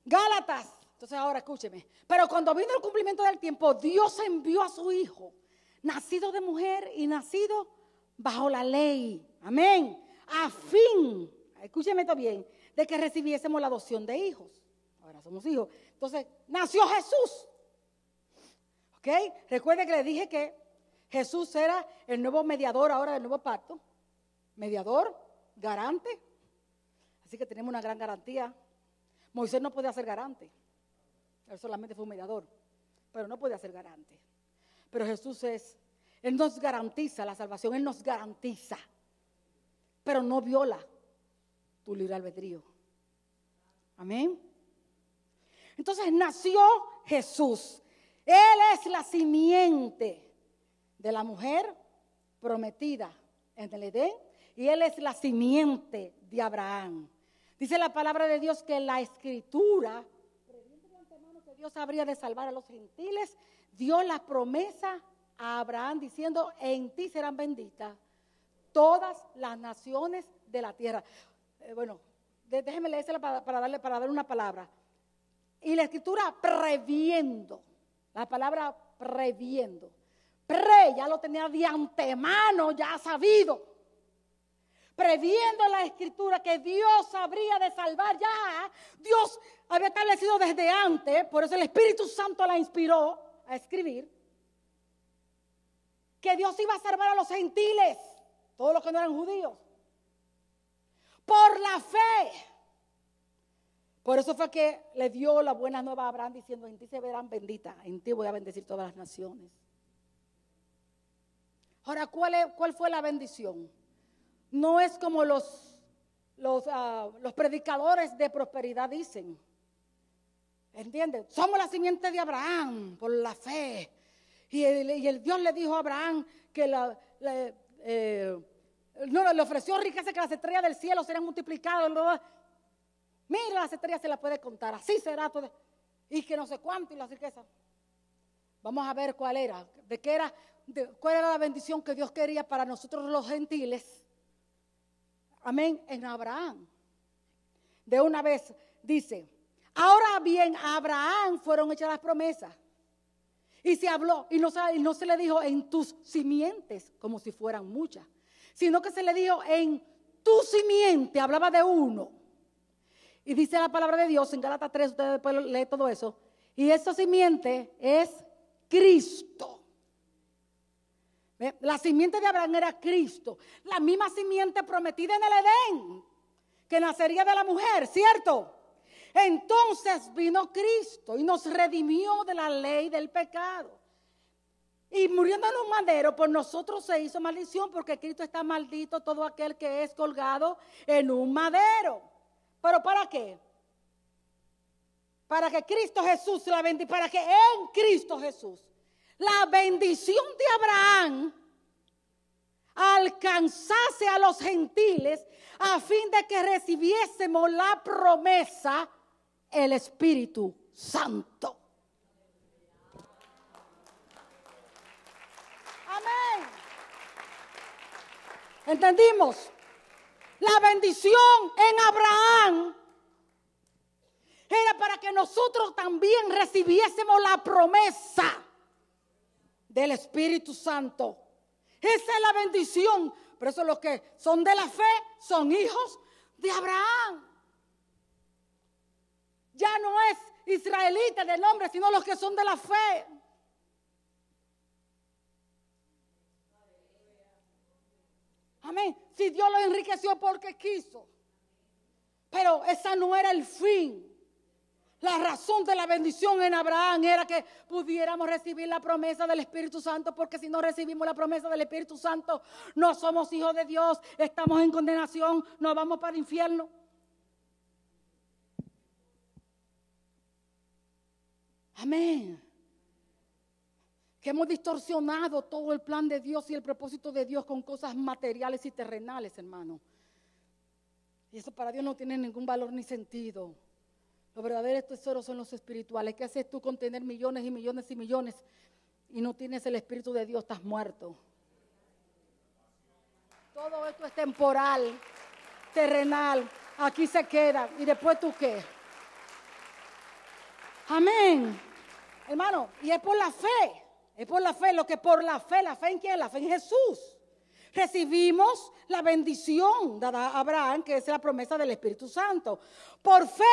Gálatas. Entonces ahora escúcheme. Pero cuando vino el cumplimiento del tiempo, Dios envió a su Hijo, nacido de mujer y nacido bajo la ley. Amén. A fin, escúcheme esto bien, de que recibiésemos la adopción de hijos. Ahora somos hijos. Entonces nació Jesús. ¿Ok? Recuerde que le dije que Jesús era el nuevo mediador ahora del nuevo pacto. Mediador, garante. Así que tenemos una gran garantía. Moisés no podía ser garante. Él solamente fue un mediador. Pero no podía ser garante. Pero Jesús Él nos garantiza la salvación. Él nos garantiza. Pero no viola tu libre albedrío. Amén. Entonces nació Jesús. Él es la simiente de la mujer prometida en el Edén. Y Él es la simiente de Abraham. Dice la palabra de Dios que la Escritura, previendo de antemano que Dios habría de salvar a los gentiles, dio la promesa a Abraham diciendo: en ti serán benditas todas las naciones de la tierra. Déjeme leérsela para dar una palabra. Y la Escritura previendo, la palabra previendo. Ya lo tenía de antemano, ya sabido. Previendo la Escritura que Dios habría de salvar ya. Dios había establecido desde antes, por eso el Espíritu Santo la inspiró a escribir, que Dios iba a salvar a los gentiles, todos los que no eran judíos, por la fe. Por eso fue que le dio la buena nueva a Abraham diciendo: en ti se verán benditas, en ti voy a bendecir todas las naciones. Ahora, ¿cuál fue la bendición? No es como los predicadores de prosperidad dicen. ¿Entienden? Somos la simiente de Abraham por la fe. Y el Dios le dijo a Abraham que le ofreció riqueza, que las estrellas del cielo serán multiplicadas. Mira, las estrellas se las puede contar. Así será todo. Y que no sé cuánto, y las riquezas. Vamos a ver cuál era. ¿Cuál era la bendición que Dios quería para nosotros los gentiles? Amén, en Abraham. De una vez dice: ahora bien, a Abraham fueron hechas las promesas. Y se habló, y no se le dijo en tus simientes, como si fueran muchas, sino que se le dijo en tu simiente, hablaba de uno. Y dice la palabra de Dios en Gálatas 3, usted después lee todo eso. Y esa simiente es Cristo. La simiente de Abraham era Cristo, la misma simiente prometida en el Edén, que nacería de la mujer, ¿cierto? Entonces vino Cristo y nos redimió de la ley del pecado. Y muriendo en un madero, por nosotros se hizo maldición, porque Cristo está maldito todo aquel que es colgado en un madero. ¿Pero para qué? Para que Cristo Jesús la bendiga, para que en Cristo Jesús la bendición de Abraham alcanzase a los gentiles a fin de que recibiésemos la promesa, el Espíritu Santo. Amén. ¿Entendimos? La bendición en Abraham era para que nosotros también recibiésemos la promesa del Espíritu Santo. Esa es la bendición. Por eso los que son de la fe son hijos de Abraham. Ya no es israelita de nombre, sino los que son de la fe. Amén. Si Dios lo enriqueció porque quiso. Pero esa no era el fin. La razón de la bendición en Abraham era que pudiéramos recibir la promesa del Espíritu Santo, porque si no recibimos la promesa del Espíritu Santo, no somos hijos de Dios, estamos en condenación, nos vamos para el infierno. Amén. Que hemos distorsionado todo el plan de Dios y el propósito de Dios con cosas materiales y terrenales, hermano. Y eso para Dios no tiene ningún valor ni sentido. Los verdaderos tesoros son los espirituales. ¿Qué haces tú con tener millones y millones y millones y no tienes el Espíritu de Dios? Estás muerto. Todo esto es temporal, terrenal. Aquí se queda. ¿Y después tú qué? Amén. Hermano, y es por la fe. Es por la fe. Lo que por la fe en quién? La fe en Jesús. Recibimos la bendición dada a Abraham, que es la promesa del Espíritu Santo. Por fe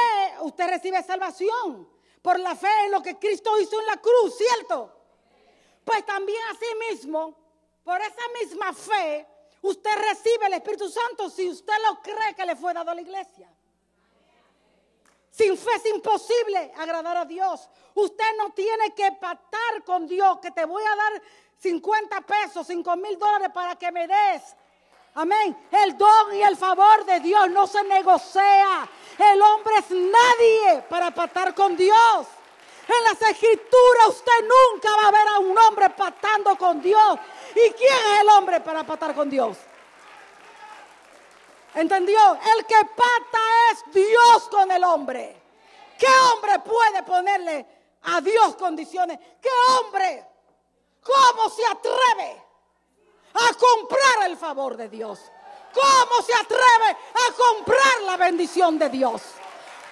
usted recibe salvación. Por la fe en lo que Cristo hizo en la cruz, ¿cierto? Pues también así mismo, por esa misma fe, usted recibe el Espíritu Santo si usted lo cree que le fue dado a la iglesia. Sin fe es imposible agradar a Dios. Usted no tiene que pactar con Dios que te voy a dar 50 pesos, $5,000 para que me des. Amén. El don y el favor de Dios no se negocia. El hombre es nadie para pactar con Dios. En las Escrituras usted nunca va a ver a un hombre pactando con Dios. ¿Y quién es el hombre para pactar con Dios? ¿Entendió? El que pacta es Dios con el hombre. ¿Qué hombre puede ponerle a Dios condiciones? ¿Qué hombre? ¿Cómo se atreve a comprar el favor de Dios? ¿Cómo se atreve a comprar la bendición de Dios?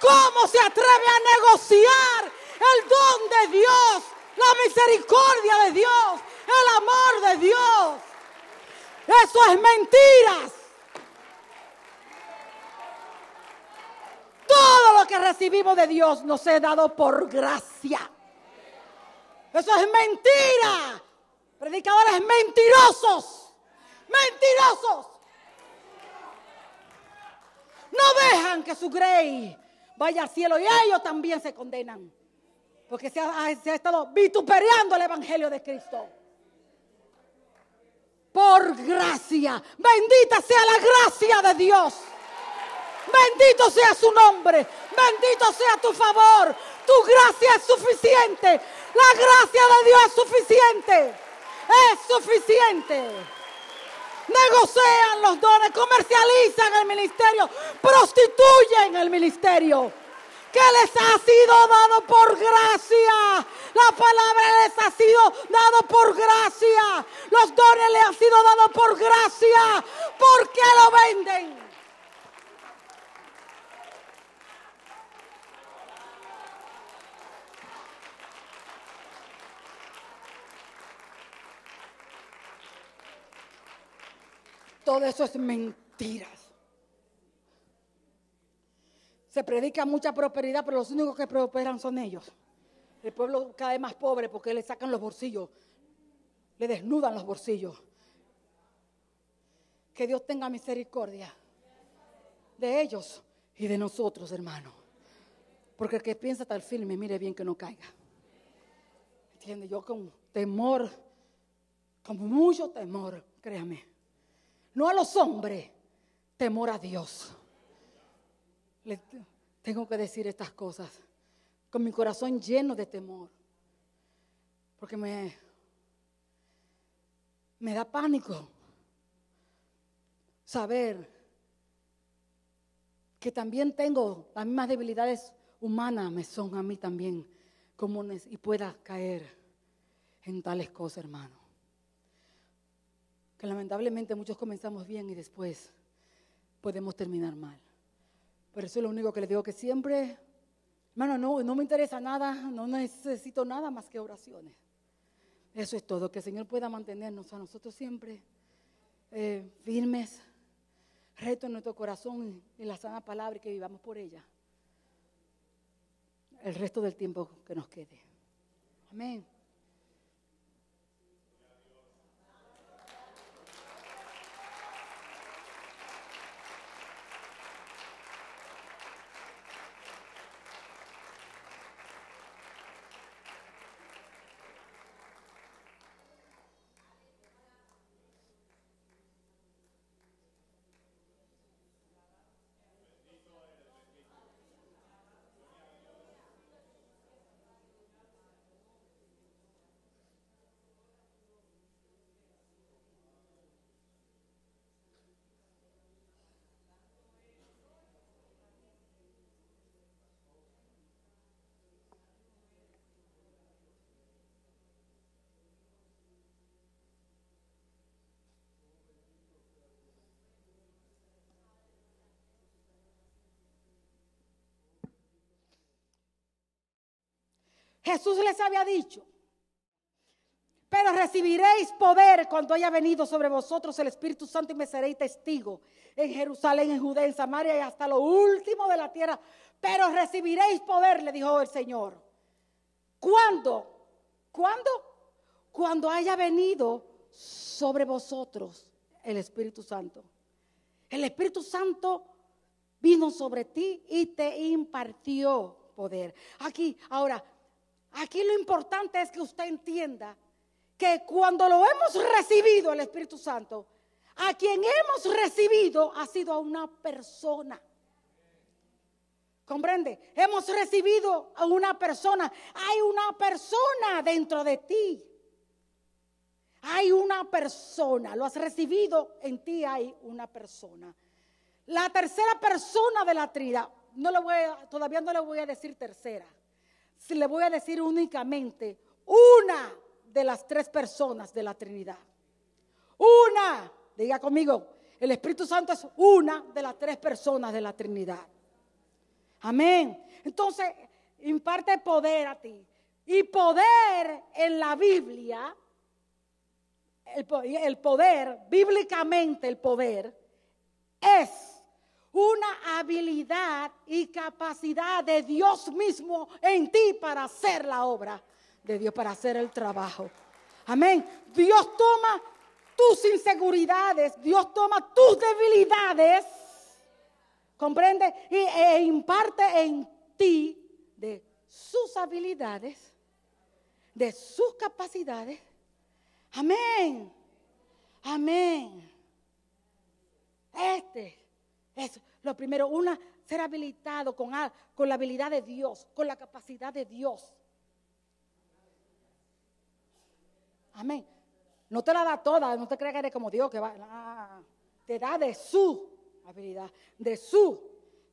¿Cómo se atreve a negociar el don de Dios, la misericordia de Dios, el amor de Dios? Eso es mentiras. Todo lo que recibimos de Dios nos es dado por gracia. Eso es mentira. Predicadores mentirosos. Mentirosos. No dejan que su grey vaya al cielo y ellos también se condenan. Porque se ha estado vituperando el evangelio de Cristo. Por gracia. Bendita sea la gracia de Dios. Bendito sea su nombre. Bendito sea tu favor. Tu gracia es suficiente. La gracia de Dios es suficiente. Es suficiente. Negocian los dones, comercializan el ministerio, prostituyen el ministerio. Que les ha sido dado por gracia. La palabra les ha sido dado por gracia. Los dones les han sido dados por gracia. ¿Por qué lo venden? Todo eso es mentiras. Se predica mucha prosperidad, pero los únicos que prosperan son ellos. El pueblo cada vez más pobre porque le sacan los bolsillos, le desnudan los bolsillos. Que Dios tenga misericordia de ellos y de nosotros, hermano. Porque el que piensa estar firme, mire bien que no caiga. ¿Entiende? Yo con temor, con mucho temor, créame. No a los hombres, temor a Dios. Le tengo que decir estas cosas con mi corazón lleno de temor. Porque me Me da pánico saber que también tengo las mismas debilidades humanas, me son a mí también comunes y pueda caer en tales cosas, hermano. Que lamentablemente muchos comenzamos bien y después podemos terminar mal. Por eso es lo único que les digo, que siempre, hermano, no me interesa nada, no necesito nada más que oraciones. Eso es todo, que el Señor pueda mantenernos a nosotros siempre firmes, rectos en nuestro corazón y la sana palabra, y que vivamos por ella el resto del tiempo que nos quede. Amén. Jesús les había dicho: pero recibiréis poder cuando haya venido sobre vosotros el Espíritu Santo, y me seréis testigo en Jerusalén, en Judea, en Samaria y hasta lo último de la tierra. Pero recibiréis poder, le dijo el Señor. ¿Cuándo? ¿Cuándo? Cuando haya venido sobre vosotros el Espíritu Santo. El Espíritu Santo vino sobre ti y te impartió poder. Aquí lo importante es que usted entienda que cuando lo hemos recibido el Espíritu Santo, a quien hemos recibido ha sido a una persona. ¿Comprende? Hemos recibido a una persona. Hay una persona dentro de ti. Hay una persona. Lo has recibido, en ti hay una persona. La tercera persona de la Trinidad. Todavía no le voy a decir tercera. Le voy a decir únicamente una de las tres personas de la Trinidad. Una, diga conmigo, el Espíritu Santo es una de las tres personas de la Trinidad. Amén. Entonces, imparte poder a ti. Y poder en la Biblia, el poder, bíblicamente el poder, es una habilidad y capacidad de Dios mismo en ti para hacer la obra de Dios, para hacer el trabajo. Amén. Dios toma tus inseguridades, Dios toma tus debilidades, ¿comprende? E imparte en ti de sus habilidades, de sus capacidades. Amén. Amén. Es lo primero, ser habilitado con la habilidad de Dios, con la capacidad de Dios. Amén. No te la da toda, no te creas que eres como Dios que va. Te da de su habilidad, de su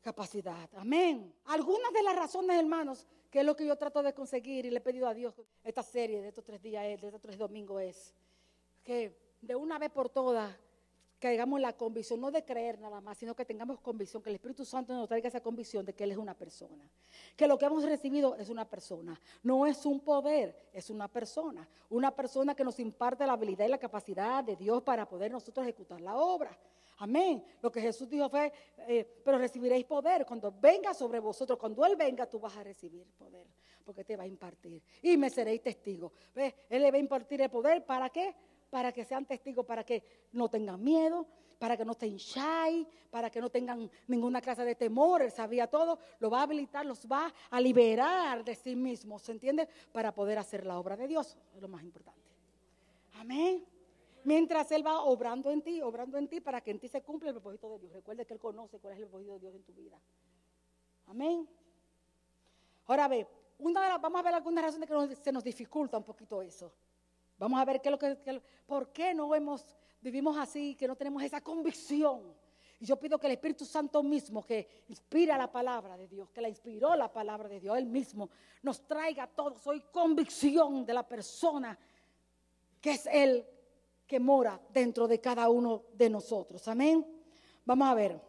capacidad. Amén. Algunas de las razones, hermanos, que es lo que yo trato de conseguir y le he pedido a Dios esta serie de estos 3 días, de estos 3 domingos, es que de una vez por todas que tengamos la convicción, no de creer nada más, sino que tengamos convicción, que el Espíritu Santo nos traiga esa convicción de que Él es una persona. Que lo que hemos recibido es una persona. No es un poder, es una persona. Una persona que nos imparte la habilidad y la capacidad de Dios para poder nosotros ejecutar la obra. Amén. Lo que Jesús dijo fue, pero recibiréis poder cuando venga sobre vosotros. Cuando Él venga, tú vas a recibir poder, porque te va a impartir. Y me seréis testigos. ¿Ves? Él le va a impartir el poder, ¿para qué? Para que sean testigos, para que no tengan miedo, para que no estén shy, para que no tengan ninguna clase de temor. Él sabía todo, lo va a habilitar, los va a liberar de sí mismos, ¿se entiende? Para poder hacer la obra de Dios, es lo más importante. Amén. Mientras Él va obrando en ti, para que en ti se cumpla el propósito de Dios. Recuerde que Él conoce cuál es el propósito de Dios en tu vida. Amén. Ahora vamos a ver algunas razones que se nos dificulta un poquito eso. Vamos a ver qué es por qué vivimos así, que no tenemos esa convicción. Y yo pido que el Espíritu Santo mismo, que inspira la palabra de Dios, que la inspiró la palabra de Dios, Él mismo nos traiga a todos hoy convicción de la persona que es Él que mora dentro de cada uno de nosotros. Amén. Vamos a ver.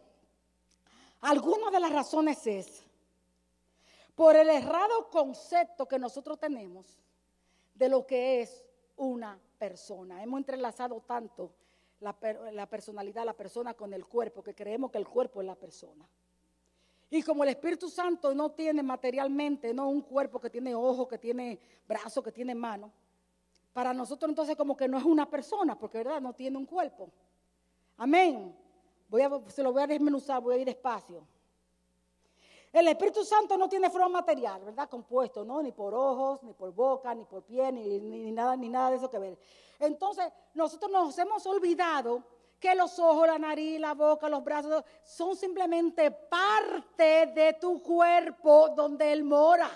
Algunas de las razones es por el errado concepto que nosotros tenemos de lo que es una persona. Hemos entrelazado tanto la personalidad, la persona con el cuerpo, que creemos que el cuerpo es la persona. Y como el Espíritu Santo no tiene materialmente, no un cuerpo que tiene ojos, que tiene brazos, que tiene manos, para nosotros entonces como que no es una persona, porque verdad no tiene un cuerpo. Amén. Se lo voy a desmenuzar, voy a ir despacio. El Espíritu Santo no tiene forma material, ¿verdad? Compuesto, ¿no? Ni por ojos, ni por boca, ni por pie, ni nada de eso que ver. Entonces, nosotros nos hemos olvidado que los ojos, la nariz, la boca, los brazos, son simplemente parte de tu cuerpo donde Él mora.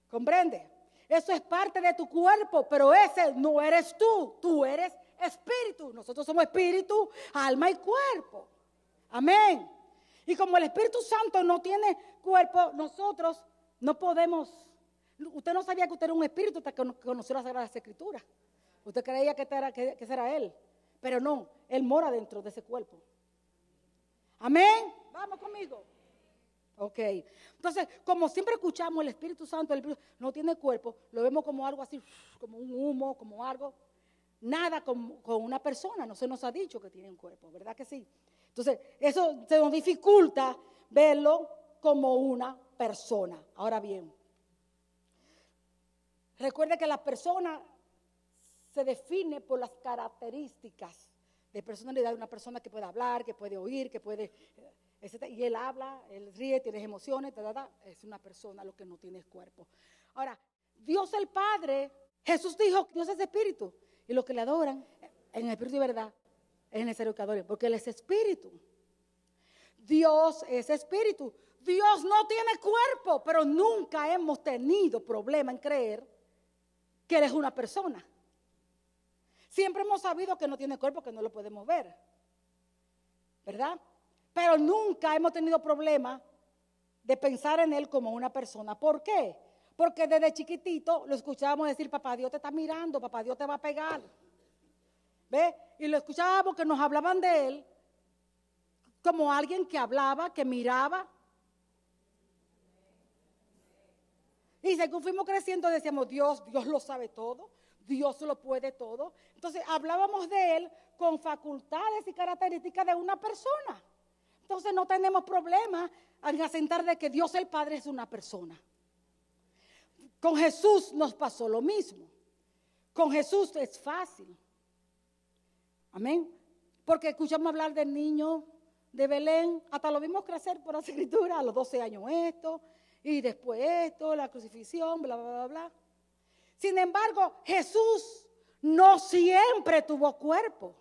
¿Comprende? Eso es parte de tu cuerpo, pero ese no eres tú. Tú eres espíritu. Nosotros somos espíritu, alma y cuerpo. Amén. Y como el Espíritu Santo no tiene cuerpo, nosotros no podemos. Usted no sabía que usted era un espíritu hasta que conoció las Sagradas Escrituras. Usted creía que ese era Él. Pero no, Él mora dentro de ese cuerpo. Amén. Vamos conmigo. Ok. Entonces, como siempre escuchamos, el Espíritu Santo no tiene cuerpo, lo vemos como algo así, como un humo, como algo. Nada con una persona, no se nos ha dicho que tiene un cuerpo, ¿verdad que sí? Entonces, eso se nos dificulta verlo como una persona. Ahora bien, recuerde que la persona se define por las características de personalidad de una persona que puede hablar, que puede oír, que puede, etc. Y él habla, él ríe, tiene emociones, es una persona lo que no tiene cuerpo. Ahora, Dios el Padre, Jesús dijo que Dios es espíritu y los que le adoran en el espíritu y verdad es necesario que adoren, porque Él es espíritu. Dios es espíritu. Dios no tiene cuerpo, pero nunca hemos tenido problema en creer que Él es una persona. Siempre hemos sabido que no tiene cuerpo, que no lo podemos ver, ¿verdad? Pero nunca hemos tenido problema de pensar en Él como una persona. ¿Por qué? Porque desde chiquitito lo escuchábamos decir, papá Dios te está mirando, papá Dios te va a pegar. ¿Ve? Y lo escuchábamos que nos hablaban de Él como alguien que hablaba, que miraba. Y según fuimos creciendo decíamos, Dios lo sabe todo, Dios lo puede todo. Entonces hablábamos de Él con facultades y características de una persona. Entonces no tenemos problema en asentar de que Dios el Padre es una persona. Con Jesús nos pasó lo mismo. Con Jesús es fácil. Amén. Porque escuchamos hablar del niño de Belén, hasta lo vimos crecer por la Escritura, a los 12 años esto, y después esto, la crucifixión, bla, bla, bla, bla. Sin embargo, Jesús no siempre tuvo cuerpo.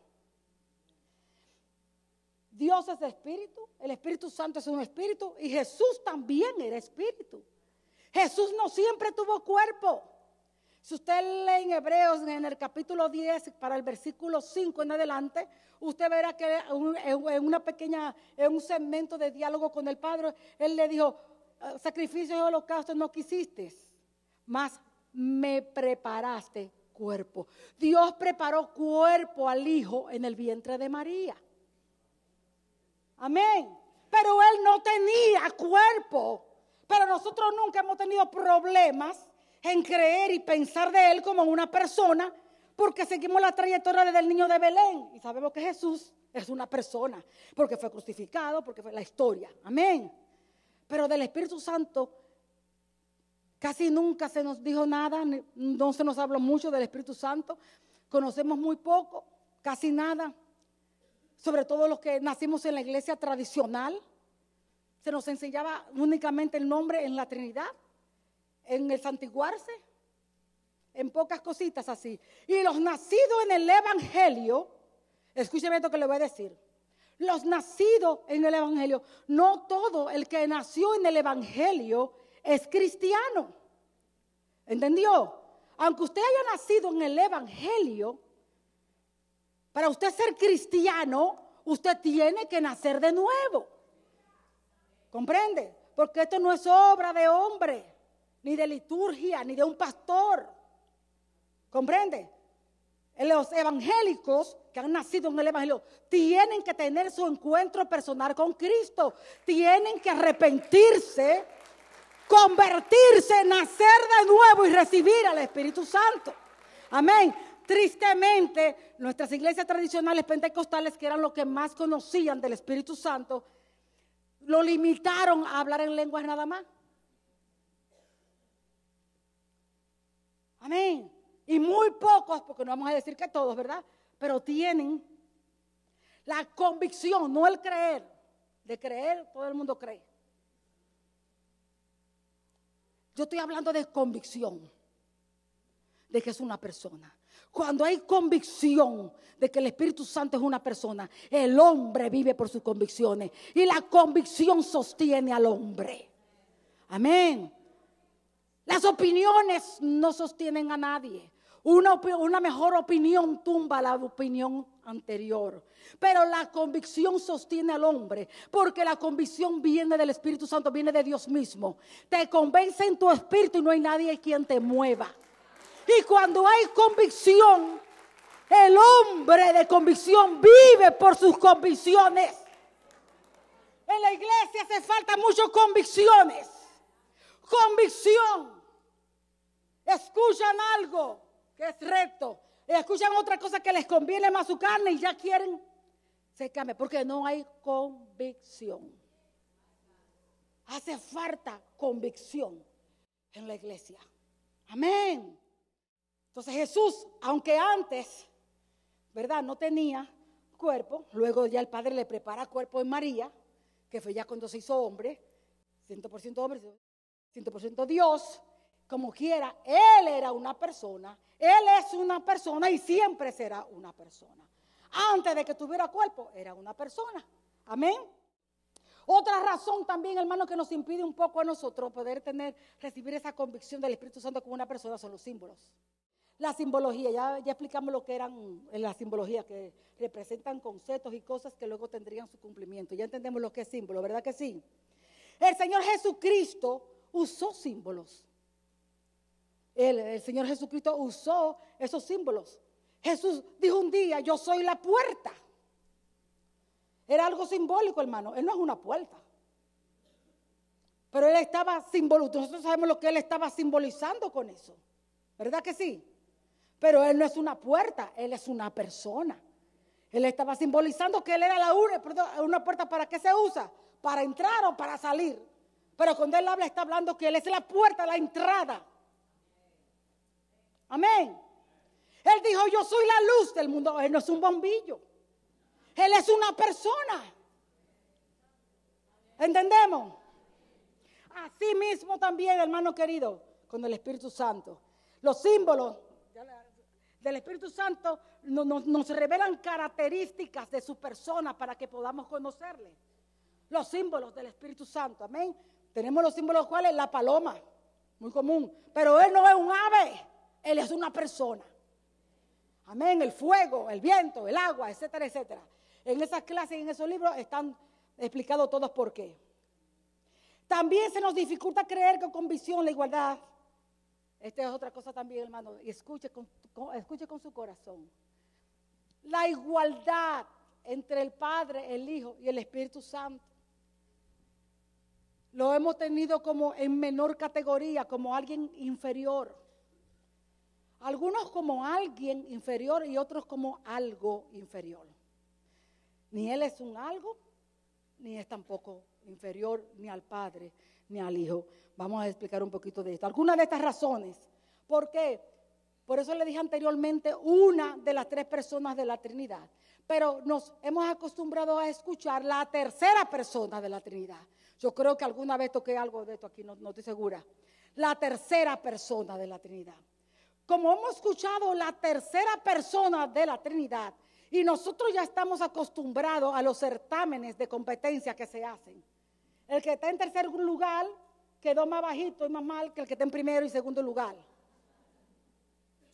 Dios es espíritu, el Espíritu Santo es un espíritu, y Jesús también era espíritu. Jesús no siempre tuvo cuerpo. Si usted lee en Hebreos, en el capítulo 10, para el versículo 5 en adelante, usted verá que en un segmento de diálogo con el Padre, Él le dijo, sacrificio y holocausto no quisiste, mas me preparaste cuerpo. Dios preparó cuerpo al Hijo en el vientre de María. Amén. Pero Él no tenía cuerpo. Pero nosotros nunca hemos tenido problemas en creer y pensar de Él como una persona, porque seguimos la trayectoria desde el niño de Belén y sabemos que Jesús es una persona, porque fue crucificado, porque fue la historia. Amén. Pero del Espíritu Santo casi nunca se nos dijo nada, no se nos habló mucho del Espíritu Santo, conocemos muy poco, casi nada, sobre todo los que nacimos en la iglesia tradicional. Se nos enseñaba únicamente el nombre en la Trinidad, en el santiguarse, en pocas cositas así. Y los nacidos en el Evangelio, escúcheme esto que le voy a decir. Los nacidos en el Evangelio, no todo el que nació en el Evangelio es cristiano. ¿Entendió? aunque usted haya nacido en el evangelio, para usted ser cristiano, usted tiene que nacer de nuevo. ¿Comprende? Porque esto no es obra de hombre, ni de liturgia, ni de un pastor. ¿Comprende? Los evangélicos que han nacido en el evangelio tienen que tener su encuentro personal con Cristo. Tienen que arrepentirse, convertirse, nacer de nuevo y recibir al Espíritu Santo. Amén. Tristemente, nuestras iglesias tradicionales pentecostales, que eran los que más conocían del Espíritu Santo, lo limitaron a hablar en lenguas nada más. Amén. Y muy pocos, porque no vamos a decir que todos, ¿verdad? Pero tienen la convicción, no el creer. De creer, todo el mundo cree. Yo estoy hablando de convicción, de que es una persona. Cuando hay convicción de que el Espíritu Santo es una persona, el hombre vive por sus convicciones. Y la convicción sostiene al hombre. Amén. Las opiniones no sostienen a nadie. Una mejor opinión tumba la opinión anterior. Pero la convicción sostiene al hombre, porque la convicción viene del Espíritu Santo, viene de Dios mismo. Te convence en tu espíritu y no hay nadie quien te mueva. Y cuando hay convicción, el hombre de convicción vive por sus convicciones. En la iglesia hace falta muchas convicciones. Convicción. Escuchan algo que es recto, escuchan otra cosa que les conviene más su carne y ya quieren se cambia, porque no hay convicción. Hace falta convicción en la iglesia. Amén. Entonces Jesús, aunque antes, ¿verdad?, no tenía cuerpo, luego ya el Padre le prepara cuerpo en María, que fue ya cuando se hizo hombre, 100% hombre, 100% Dios. Como quiera, Él era una persona, Él es una persona y siempre será una persona. Antes de que tuviera cuerpo, era una persona. Amén. Otra razón también, hermano, que nos impide un poco a nosotros poder recibir esa convicción del Espíritu Santo como una persona son los símbolos. La simbología, ya explicamos lo que eran en la simbología, que representan conceptos y cosas que luego tendrían su cumplimiento. Ya entendemos lo que es símbolo, ¿verdad que sí? El Señor Jesucristo usó símbolos. El Señor Jesucristo usó esos símbolos. Jesús dijo un día, yo soy la puerta. Era algo simbólico, hermano. Él no es una puerta. Pero Él estaba simbolizando. Nosotros sabemos lo que Él estaba simbolizando con eso. ¿Verdad que sí? Pero Él no es una puerta, Él es una persona. Él estaba simbolizando que Él era una puerta. ¿Para qué se usa? Para entrar o para salir. Pero cuando Él habla, está hablando que Él es la puerta, la entrada. Amén. Él dijo, yo soy la luz del mundo. Él no es un bombillo. Él es una persona. ¿Entendemos? Así mismo también, hermano querido, con el Espíritu Santo. Los símbolos del Espíritu Santo nos revelan características de su persona para que podamos conocerle. Los símbolos del Espíritu Santo. Amén. Tenemos los símbolos cuáles, la paloma, muy común. Pero Él no es un ave. Él es una persona. Amén. El fuego, el viento, el agua, etcétera, etcétera. En esas clases y en esos libros están explicados todos por qué. También se nos dificulta creer que con visión la igualdad. Esta es otra cosa también, hermano. Y escuche con su corazón. La igualdad entre el Padre, el Hijo y el Espíritu Santo. Lo hemos tenido como en menor categoría, como alguien inferior. Algunos como alguien inferior y otros como algo inferior. Ni Él es un algo, ni es tampoco inferior ni al Padre, ni al Hijo. Vamos a explicar un poquito de esto. Algunas de estas razones. ¿Por qué? Por eso le dije anteriormente una de las tres personas de la Trinidad. Pero nos hemos acostumbrado a escuchar la tercera persona de la Trinidad. Yo creo que alguna vez toqué algo de esto aquí, no estoy segura. La tercera persona de la Trinidad. Como hemos escuchado la tercera persona de la Trinidad, y nosotros ya estamos acostumbrados a los certámenes de competencia que se hacen. El que está en tercer lugar quedó más bajito y más mal que el que está en primero y segundo lugar.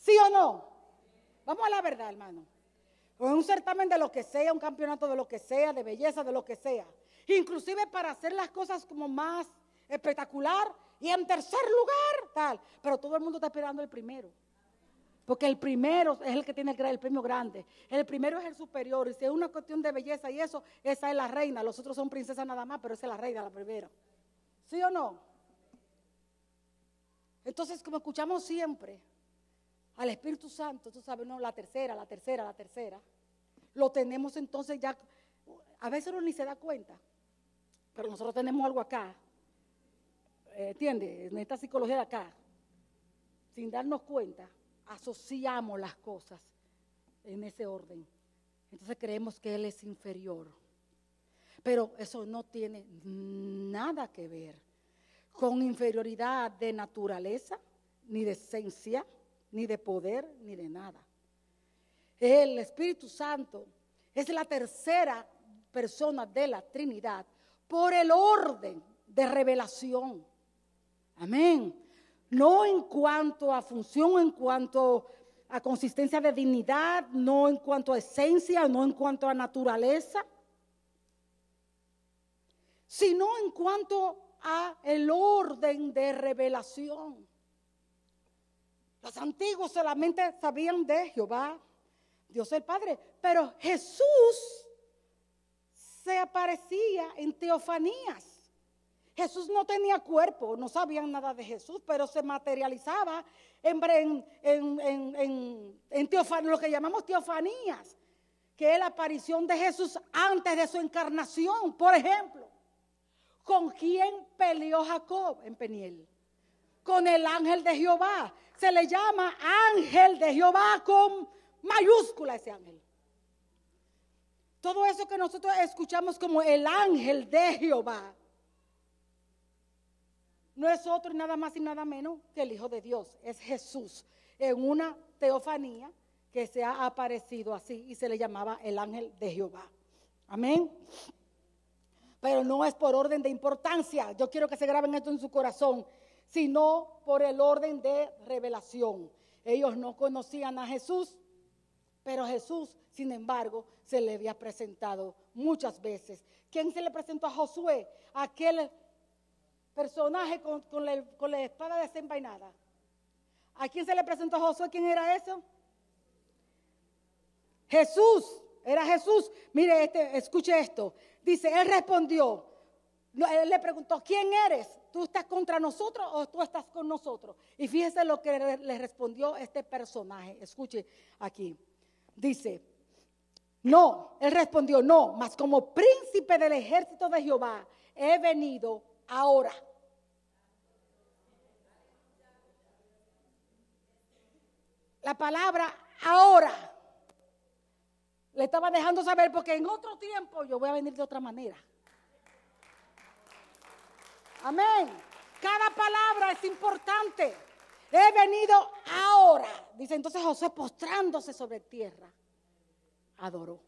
¿Sí o no? Vamos a la verdad, hermano. O en un certamen de lo que sea, un campeonato de lo que sea, de belleza, de lo que sea. Inclusive para hacer las cosas como más espectacular y en tercer lugar, tal. Pero todo el mundo está esperando el primero. Porque el primero es el que tiene el premio grande. El primero es el superior. Y si es una cuestión de belleza y eso, esa es la reina. Los otros son princesas nada más, pero esa es la reina, la primera. ¿Sí o no? Entonces, como escuchamos siempre al Espíritu Santo, tú sabes, no, la tercera. Lo tenemos entonces ya, a veces uno ni se da cuenta, pero nosotros tenemos algo acá, ¿entiendes? En esta psicología de acá, sin darnos cuenta, asociamos las cosas en ese orden. Entonces creemos que Él es inferior. Pero eso no tiene nada que ver con inferioridad de naturaleza, ni de esencia, ni de poder, ni de nada. El Espíritu Santo es la tercera persona de la Trinidad por el orden de revelación. Amén. No en cuanto a función, en cuanto a consistencia de dignidad, no en cuanto a esencia, no en cuanto a naturaleza, sino en cuanto a el orden de revelación. Los antiguos solamente sabían de Jehová, Dios el Padre, pero Jesús se aparecía en teofanías. Jesús no tenía cuerpo, no sabían nada de Jesús, pero se materializaba en lo que llamamos teofanías, que es la aparición de Jesús antes de su encarnación. Por ejemplo, ¿con quién peleó Jacob en Peniel? Con el ángel de Jehová. Se le llama ángel de Jehová con mayúscula ese ángel. Todo eso que nosotros escuchamos como el ángel de Jehová no es otro y nada más y nada menos que el Hijo de Dios. Es Jesús en una teofanía que se ha aparecido así y se le llamaba el ángel de Jehová. Amén. Pero no es por orden de importancia. Yo quiero que se graben esto en su corazón, sino por el orden de revelación. Ellos no conocían a Jesús, pero Jesús, sin embargo, se le había presentado muchas veces. ¿Quién se le presentó a Josué? Aquel personaje con la espada desenvainada. ¿A quién se le presentó a Josué? ¿Quién era eso? Jesús, era Jesús. Mire, escuche esto. Dice, él respondió, él le preguntó, ¿quién eres? ¿Tú estás contra nosotros o tú estás con nosotros? Y fíjese lo que le respondió este personaje. Escuche aquí. Dice, no, él respondió, no, mas como príncipe del ejército de Jehová he venido ahora. La palabra ahora le estaba dejando saber, porque en otro tiempo yo voy a venir de otra manera. Amén. Cada palabra es importante. He venido ahora. Dice entonces Josué, postrándose sobre tierra, adoró.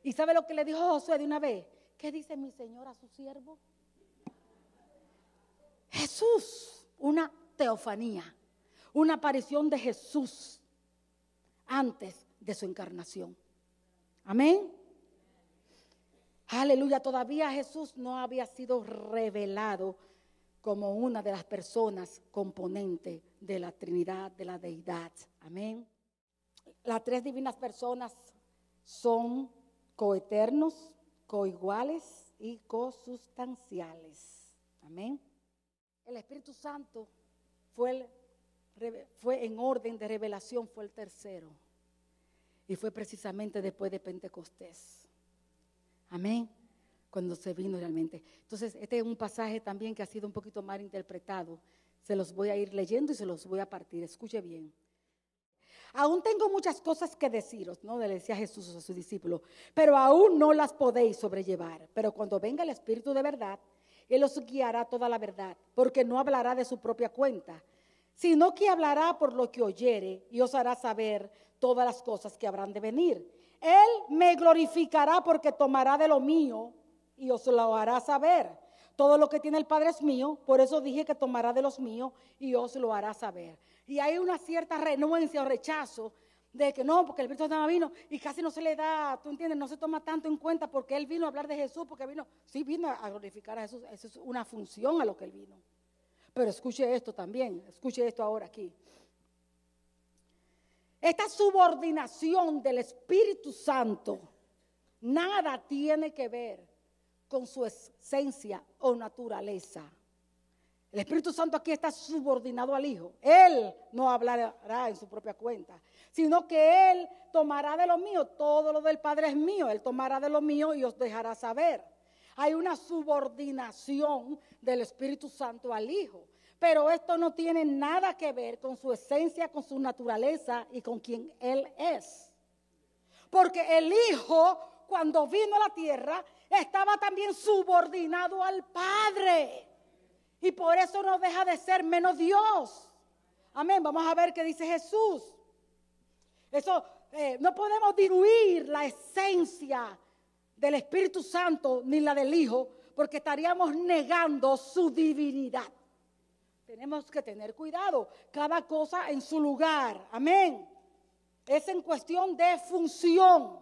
¿Y sabe lo que le dijo Josué de una vez? ¿Qué dice mi Señor a su siervo? Jesús, una teofanía, una aparición de Jesús antes de su encarnación. Amén. Aleluya, todavía Jesús no había sido revelado como una de las personas componentes de la Trinidad, de la deidad. Amén. Las tres divinas personas son coeternos, coiguales y cosustanciales. Amén. El Espíritu Santo fue en orden de revelación, fue el tercero. Y fue precisamente después de Pentecostés. Amén. Cuando se vino realmente. Entonces, este es un pasaje también que ha sido un poquito mal interpretado. Se los voy a ir leyendo y se los voy a partir. Escuche bien. Aún tengo muchas cosas que deciros, ¿no? Le decía Jesús a sus discípulos, pero aún no las podéis sobrellevar. Pero cuando venga el Espíritu de verdad, Él os guiará toda la verdad, porque no hablará de su propia cuenta, sino que hablará por lo que oyere y os hará saber todas las cosas que habrán de venir. Él me glorificará porque tomará de lo mío y os lo hará saber. Todo lo que tiene el Padre es mío, por eso dije que tomará de los míos y os lo hará saber. Y hay una cierta renuencia o rechazo de que no, porque el Espíritu Santo vino y casi no se le da, tú entiendes, no se toma tanto en cuenta porque Él vino a hablar de Jesús, porque vino a glorificar a Jesús. Eso es una función a lo que Él vino. Pero escuche esto también, escuche esto ahora aquí. Esta subordinación del Espíritu Santo nada tiene que ver con su esencia o naturaleza. El Espíritu Santo aquí está subordinado al Hijo. Él no hablará en su propia cuenta, sino que Él tomará de lo mío. Todo lo del Padre es mío. Él tomará de lo mío y os dejará saber. Hay una subordinación del Espíritu Santo al Hijo. Pero esto no tiene nada que ver con su esencia, con su naturaleza y con quien Él es. Porque el Hijo, cuando vino a la tierra, estaba también subordinado al Padre. Y por eso no deja de ser menos Dios. Amén. Vamos a ver qué dice Jesús. Eso, no podemos diluir la esencia del Espíritu Santo ni la del Hijo, porque estaríamos negando su divinidad. Tenemos que tener cuidado, cada cosa en su lugar, amén. Es en cuestión de función.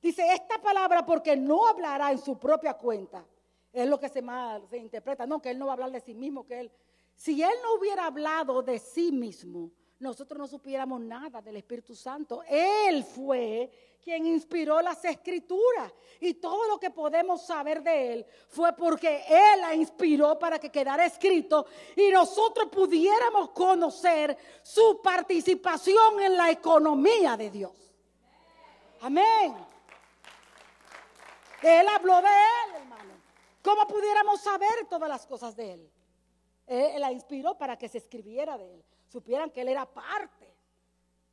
Dice esta palabra porque no hablará en su propia cuenta. Es lo que se interpreta, no, que Él no va a hablar de sí mismo, si Él no hubiera hablado de sí mismo, nosotros no supiéramos nada del Espíritu Santo. Él fue quien inspiró las Escrituras. Y todo lo que podemos saber de Él fue porque Él la inspiró para que quedara escrito y nosotros pudiéramos conocer su participación en la economía de Dios. Amén. Él habló de Él, hermano. ¿Cómo pudiéramos saber todas las cosas de Él? Él la inspiró para que se escribiera de Él. Supieran que Él era parte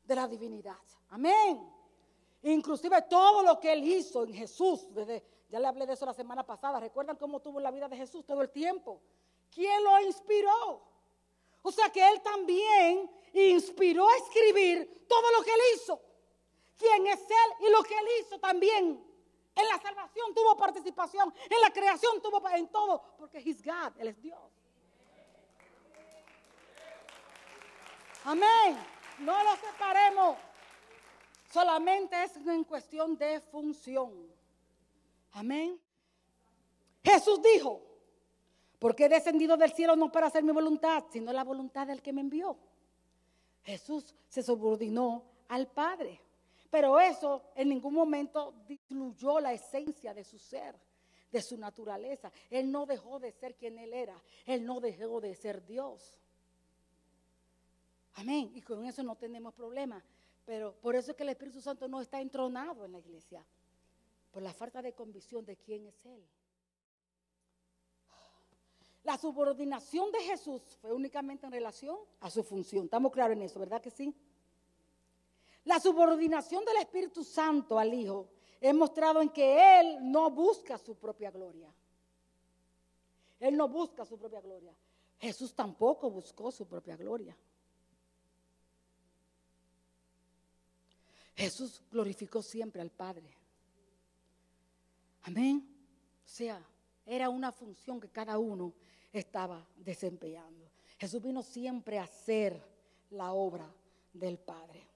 de la divinidad. Amén. Inclusive todo lo que Él hizo en Jesús, ya le hablé de eso la semana pasada. ¿Recuerdan cómo tuvo la vida de Jesús todo el tiempo? ¿Quién lo inspiró? O sea que Él también inspiró a escribir todo lo que Él hizo. ¿Quién es Él? Y lo que Él hizo también. En la salvación tuvo participación, en la creación tuvo en todo, porque He's God, Él es Dios. Amén. No lo separemos. Solamente es en cuestión de función. Amén. Jesús dijo, porque he descendido del cielo no para hacer mi voluntad, sino la voluntad del que me envió. Jesús se subordinó al Padre. Pero eso en ningún momento diluyó la esencia de su ser, de su naturaleza. Él no dejó de ser quien Él era. Él no dejó de ser Dios. Amén. Y con eso no tenemos problema. Pero por eso es que el Espíritu Santo no está entronado en la iglesia. Por la falta de convicción de quién es Él. La subordinación de Jesús fue únicamente en relación a su función. Estamos claros en eso, ¿verdad que sí? La subordinación del Espíritu Santo al Hijo es mostrado en que Él no busca su propia gloria. Él no busca su propia gloria. Jesús tampoco buscó su propia gloria. Jesús glorificó siempre al Padre. Amén. O sea, era una función que cada uno estaba desempeñando. Jesús vino siempre a hacer la obra del Padre.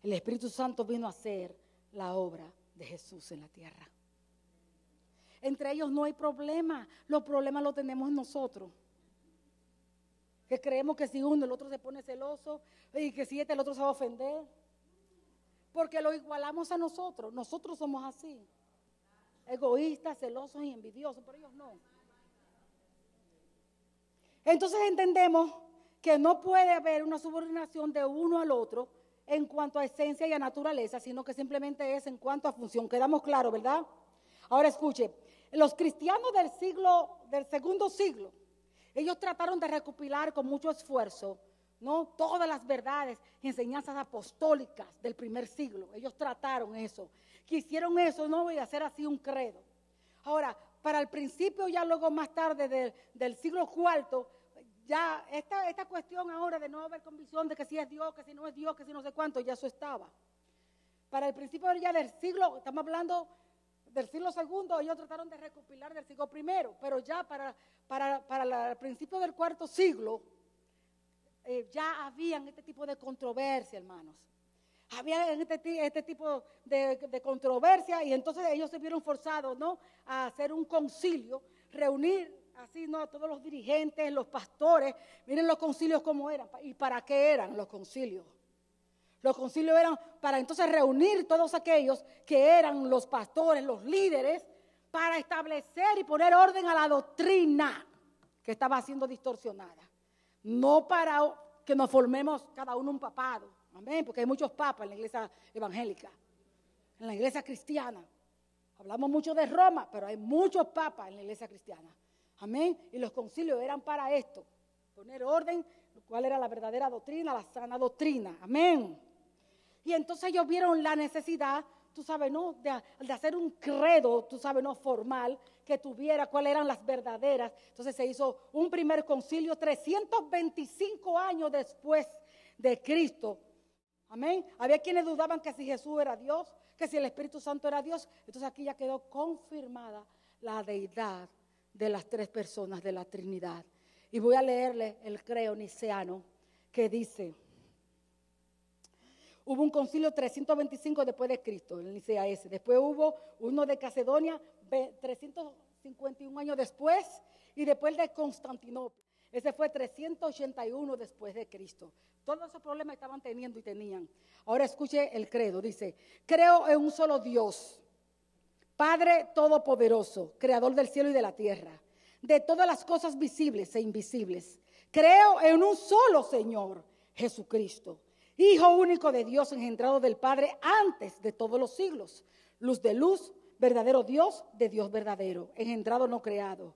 El Espíritu Santo vino a hacer la obra de Jesús en la tierra. Entre ellos no hay problema. Los problemas los tenemos nosotros. Que creemos que si uno, el otro se pone celoso y que si el otro se va a ofender. Porque lo igualamos a nosotros. Nosotros somos así. Egoístas, celosos y envidiosos, pero ellos no. Entonces entendemos que no puede haber una subordinación de uno al otro en cuanto a esencia y a naturaleza, sino que simplemente es en cuanto a función. Quedamos claros, ¿verdad? Ahora escuche, los cristianos del segundo siglo, ellos trataron de recopilar con mucho esfuerzo, ¿no?, todas las verdades y enseñanzas apostólicas del primer siglo. Ellos trataron eso, quisieron eso, ¿no?, y hacer así un credo. Ahora, para el principio, ya luego más tarde del siglo IV, ya esta cuestión ahora de no haber convicción de que si es Dios, que si no es Dios, que si no sé cuánto, ya eso estaba. Para el principio ya del siglo, estamos hablando del siglo II, ellos trataron de recopilar del siglo I, pero ya para el principio del cuarto siglo, ya habían este tipo de controversia, hermanos. Había este tipo de controversia, y entonces ellos se vieron forzados, ¿no?, a hacer un concilio, reunir así, ¿no?, a todos los dirigentes, los pastores. Miren los concilios cómo eran y para qué eran los concilios. Los concilios eran para entonces reunir todos aquellos que eran los pastores, los líderes, para establecer y poner orden a la doctrina que estaba siendo distorsionada. No para que nos formemos cada uno un papado. Amén, porque hay muchos papas en la iglesia evangélica, en la iglesia cristiana. Hablamos mucho de Roma, pero hay muchos papas en la iglesia cristiana. Amén, y los concilios eran para esto, poner orden, cuál era la verdadera doctrina, la sana doctrina. Amén. Y entonces ellos vieron la necesidad, tú sabes, ¿no?, de hacer un credo, tú sabes, ¿no?, formal, que tuviera cuáles eran las verdaderas. Entonces se hizo un primer concilio 325 años después de Cristo. Amén. Había quienes dudaban que si Jesús era Dios, que si el Espíritu Santo era Dios. Entonces aquí ya quedó confirmada la deidad de las tres personas de la Trinidad. Y voy a leerle el credo niceano que dice: hubo un concilio 325 después de Cristo, el Nicea ese. Después hubo uno de Calcedonia 351 años después, y después el de Constantinopla. Ese fue 381 después de Cristo. Todos esos problemas estaban teniendo y tenían. Ahora escuche el credo. Dice: creo en un solo Dios, Padre todopoderoso, creador del cielo y de la tierra, de todas las cosas visibles e invisibles. Creo en un solo Señor, Jesucristo, Hijo único de Dios, engendrado del Padre antes de todos los siglos. Luz de luz, verdadero Dios de Dios verdadero, engendrado no creado.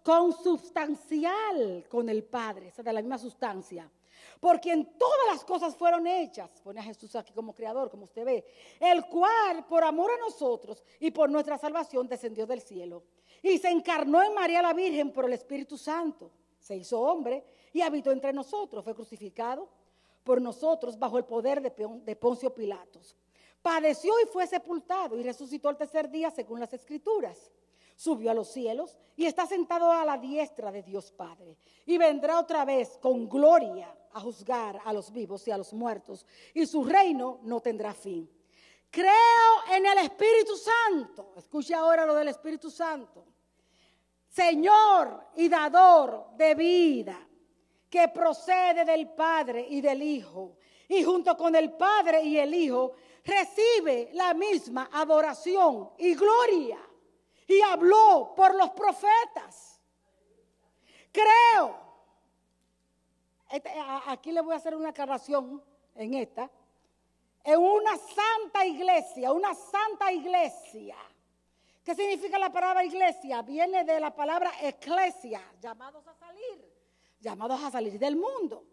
Consubstancial con el Padre, o sea, de la misma sustancia. Por quien todas las cosas fueron hechas. Pone a Jesús aquí como creador, como usted ve. El cual, por amor a nosotros y por nuestra salvación, descendió del cielo. Y se encarnó en María la Virgen por el Espíritu Santo. Se hizo hombre y habitó entre nosotros. Fue crucificado por nosotros bajo el poder de Poncio Pilatos. Padeció y fue sepultado y resucitó al tercer día según las Escrituras. Subió a los cielos y está sentado a la diestra de Dios Padre. Y vendrá otra vez con gloria a juzgar a los vivos y a los muertos. Y su reino no tendrá fin. Creo en el Espíritu Santo. Escuche ahora lo del Espíritu Santo. Señor y dador de vida, que procede del Padre y del Hijo. Y junto con el Padre y el Hijo recibe la misma adoración y gloria. Y habló por los profetas. Creo. Aquí le voy a hacer una aclaración en esta. En una santa iglesia, una santa iglesia. ¿Qué significa la palabra iglesia? Viene de la palabra eclesia, llamados a salir del mundo.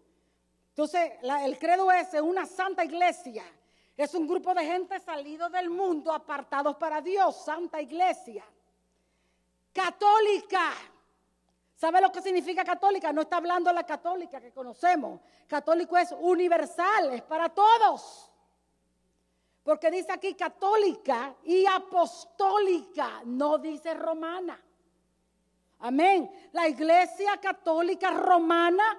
Entonces, el credo es una santa iglesia. Es un grupo de gente salido del mundo, apartados para Dios, santa iglesia. Católica. ¿Sabe lo que significa católica? No está hablando de la católica que conocemos. Católico es universal, es para todos. Porque dice aquí católica y apostólica, no dice romana. Amén. La iglesia católica romana,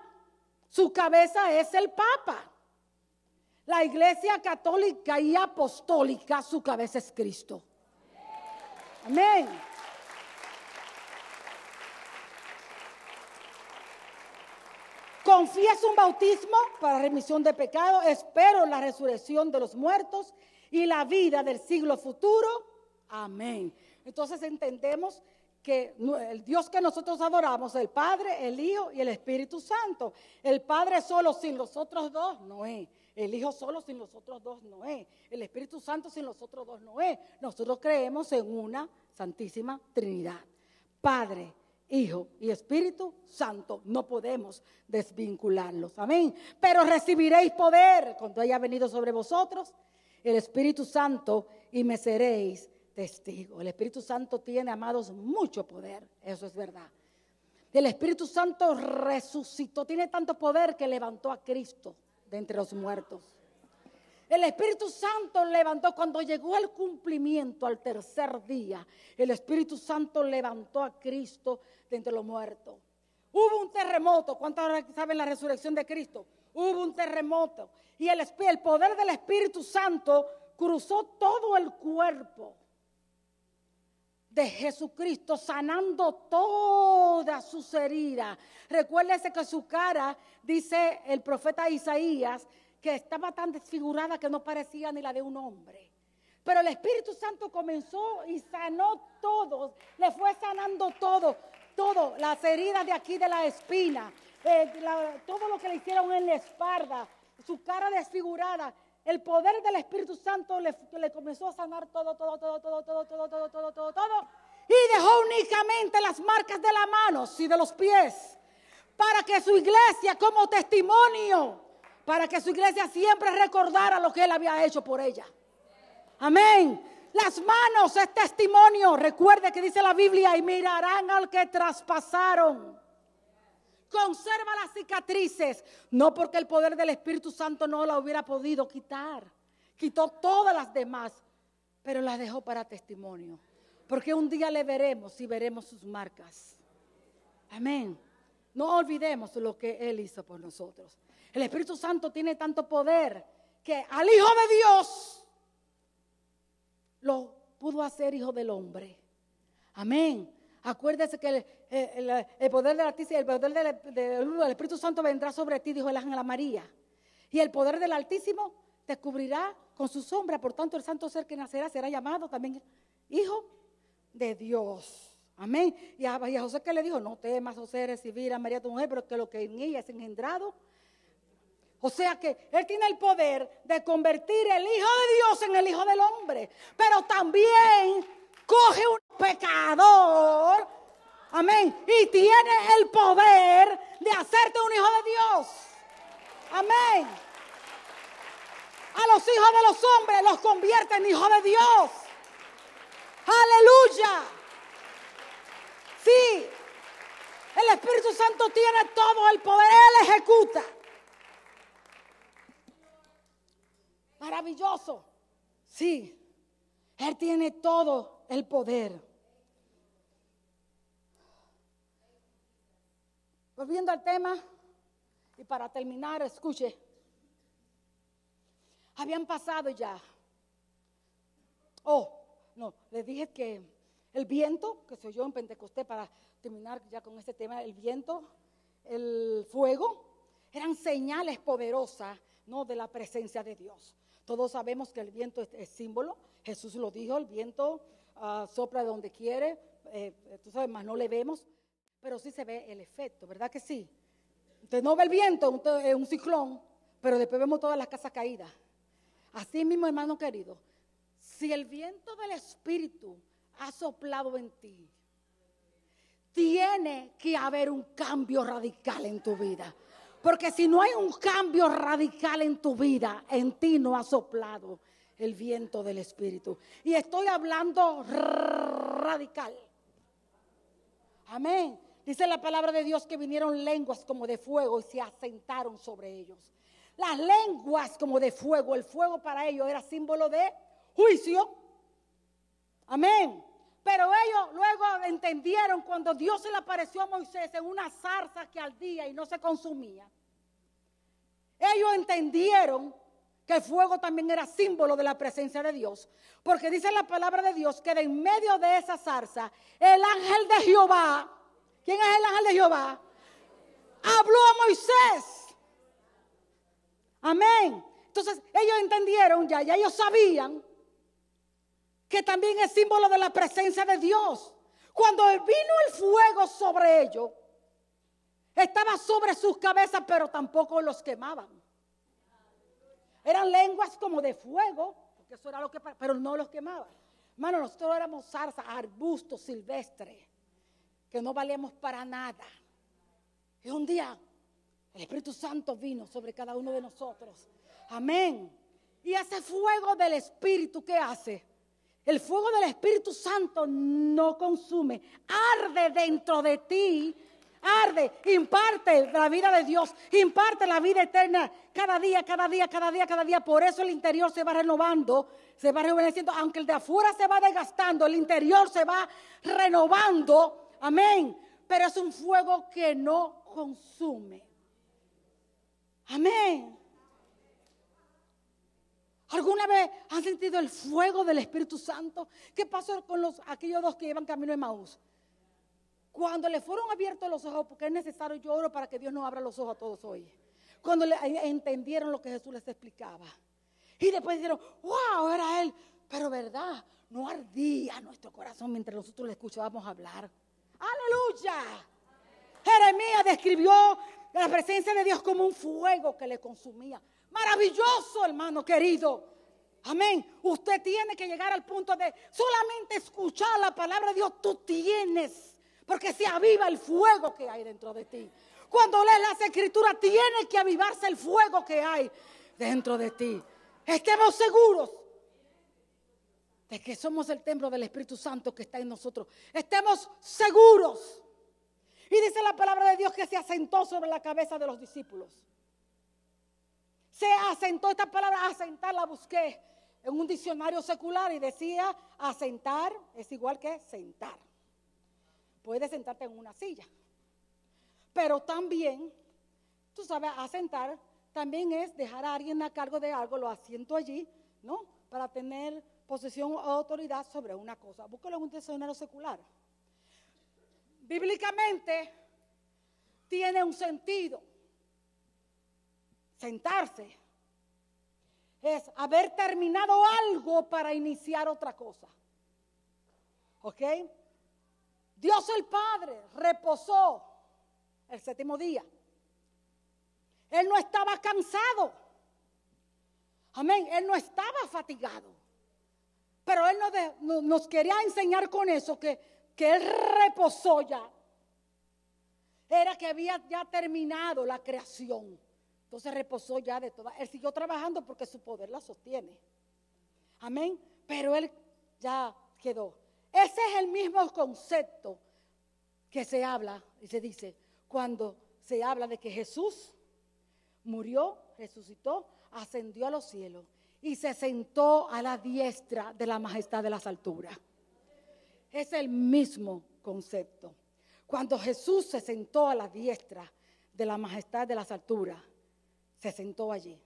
su cabeza es el Papa. La iglesia católica y apostólica, su cabeza es Cristo. Amén. Confieso un bautismo para remisión de pecado, espero la resurrección de los muertos y la vida del siglo futuro. Amén. Entonces entendemos que el Dios que nosotros adoramos es el Padre, el Hijo y el Espíritu Santo. El Padre solo sin los otros dos no es. El Hijo solo sin los otros dos no es. El Espíritu Santo sin los otros dos no es. Nosotros creemos en una Santísima Trinidad. Padre, Hijo y Espíritu Santo, no podemos desvincularlos. Amén. Pero recibiréis poder cuando haya venido sobre vosotros el Espíritu Santo y me seréis testigos. El Espíritu Santo tiene, amados, mucho poder. Eso es verdad. El Espíritu Santo resucitó, tiene tanto poder que levantó a Cristo de entre los muertos. El Espíritu Santo levantó cuando llegó el cumplimiento al tercer día. El Espíritu Santo levantó a Cristo de entre los muertos. Hubo un terremoto. ¿Cuántos ahora saben la resurrección de Cristo? Hubo un terremoto. Y el poder del Espíritu Santo cruzó todo el cuerpo de Jesucristo, sanando todas sus heridas. Recuérdese que su cara, dice el profeta Isaías, que estaba tan desfigurada que no parecía ni la de un hombre. Pero el Espíritu Santo comenzó y sanó todo, le fue sanando todo, las heridas de aquí de la espina, todo lo que le hicieron en la espalda, su cara desfigurada. El poder del Espíritu Santo le comenzó a sanar todo. Y dejó únicamente las marcas de las manos y de los pies. Para que su iglesia, como testimonio, para que su iglesia siempre recordara lo que él había hecho por ella. Amén. Las manos es testimonio. Recuerde que dice la Biblia, y mirarán al que traspasaron. Conserva las cicatrices, no porque el poder del Espíritu Santo no la hubiera podido quitar. Quitó todas las demás, pero las dejó para testimonio. Porque un día le veremos y veremos sus marcas. Amén. No olvidemos lo que Él hizo por nosotros. El Espíritu Santo tiene tanto poder que al Hijo de Dios lo pudo hacer hijo del hombre. Amén. Acuérdese que el poder del Altísimo, el poder del Espíritu Santo vendrá sobre ti, dijo el ángel a María. Y el poder del Altísimo te cubrirá con su sombra. Por tanto, el santo ser que nacerá será llamado también hijo de Dios. Amén. Y a José que le dijo, no temas, José, recibir a María tu mujer, pero que lo que en ella es engendrado. O sea que Él tiene el poder de convertir el Hijo de Dios en el Hijo del hombre. Pero también coge un pecador, amén, y tiene el poder de hacerte un hijo de Dios. Amén. A los hijos de los hombres los convierte en hijos de Dios. Aleluya. Sí, el Espíritu Santo tiene todo el poder, Él ejecuta. Maravilloso. Sí, Él tiene todo el poder. Volviendo al tema, y para terminar, escuche. Habían pasado ya. Les dije que el viento, que se oyó en Pentecostés, para terminar ya con este tema, el viento, el fuego, eran señales poderosas, ¿no?, de la presencia de Dios. Todos sabemos que el viento es símbolo. Jesús lo dijo, el viento sopla de donde quiere. Tú sabes, más no le vemos, pero sí se ve el efecto, ¿verdad que sí? Usted no ve el viento, un ciclón, pero después vemos todas las casas caídas. Así mismo, hermano querido, si el viento del Espíritu ha soplado en ti, tiene que haber un cambio radical en tu vida. Porque si no hay un cambio radical en tu vida, en ti no ha soplado el viento del Espíritu. Y estoy hablando radical. Amén. Dice la palabra de Dios que vinieron lenguas como de fuego y se asentaron sobre ellos. Las lenguas como de fuego, el fuego para ellos era símbolo de juicio. Amén. Pero ellos luego entendieron cuando Dios se le apareció a Moisés en una zarza que ardía y no se consumía. Ellos entendieron que el fuego también era símbolo de la presencia de Dios. Porque dice la palabra de Dios que de en medio de esa zarza, el ángel de Jehová, ¿quién es el ángel de Jehová? Habló a Moisés. Amén. Entonces ellos entendieron ya ellos sabían que también es símbolo de la presencia de Dios. Cuando vino el fuego sobre ellos, estaba sobre sus cabezas, pero tampoco los quemaban. Eran lenguas como de fuego, porque eso era lo que, pero no los quemaban. Hermano, nosotros éramos zarzas, arbustos silvestres, que no valíamos para nada. Y un día el Espíritu Santo vino sobre cada uno de nosotros. Amén. Y ese fuego del Espíritu, ¿qué hace? El fuego del Espíritu Santo no consume, arde dentro de ti, arde, imparte la vida de Dios, imparte la vida eterna cada día, cada día, cada día, cada día. Por eso el interior se va renovando, se va rejuveneciendo, aunque el de afuera se va desgastando, el interior se va renovando, amén. pero es un fuego que no consume. Amén. ¿Alguna vez han sentido el fuego del Espíritu Santo? ¿Qué pasó con aquellos dos que iban camino de Emaús? Cuando le fueron abiertos los ojos, porque es necesario, yo oro para que Dios nos abra los ojos a todos hoy. Cuando entendieron lo que Jesús les explicaba. Y después dijeron, wow, era Él. Pero verdad, no ardía nuestro corazón mientras nosotros le escuchábamos hablar. ¡Aleluya! Jeremías describió la presencia de Dios como un fuego que le consumía. Maravilloso, hermano querido. Amén. Usted tiene que llegar al punto de solamente escuchar la palabra de Dios. Tú tienes, porque se aviva el fuego que hay dentro de ti. Cuando lees las escrituras, tiene que avivarse el fuego que hay dentro de ti. Estemos seguros de que somos el templo del Espíritu Santo que está en nosotros. Estemos seguros. Y dice la palabra de Dios que se asentó sobre la cabeza de los discípulos. Se asentó, esta palabra asentar la busqué en un diccionario secular y decía asentar es igual que sentar. Puedes sentarte en una silla. Pero también, tú sabes, asentar también es dejar a alguien a cargo de algo, lo asiento allí, ¿no? Para tener posesión o autoridad sobre una cosa. Búscalo en un diccionario secular. Bíblicamente tiene un sentido. Sentarse es haber terminado algo para iniciar otra cosa. ¿Ok? Dios el Padre reposó el séptimo día. Él no estaba cansado. Amén. Él no estaba fatigado. Pero Él nos quería enseñar con eso que Él reposó ya. Era que había ya terminado la creación. Entonces reposó ya de toda. Él siguió trabajando porque su poder la sostiene. Amén. Pero Él ya quedó. Ese es el mismo concepto que se habla y se dice cuando se habla de que Jesús murió, resucitó, ascendió a los cielos y se sentó a la diestra de la majestad de las alturas. Es el mismo concepto. Cuando Jesús se sentó a la diestra de la majestad de las alturas, se sentó allí.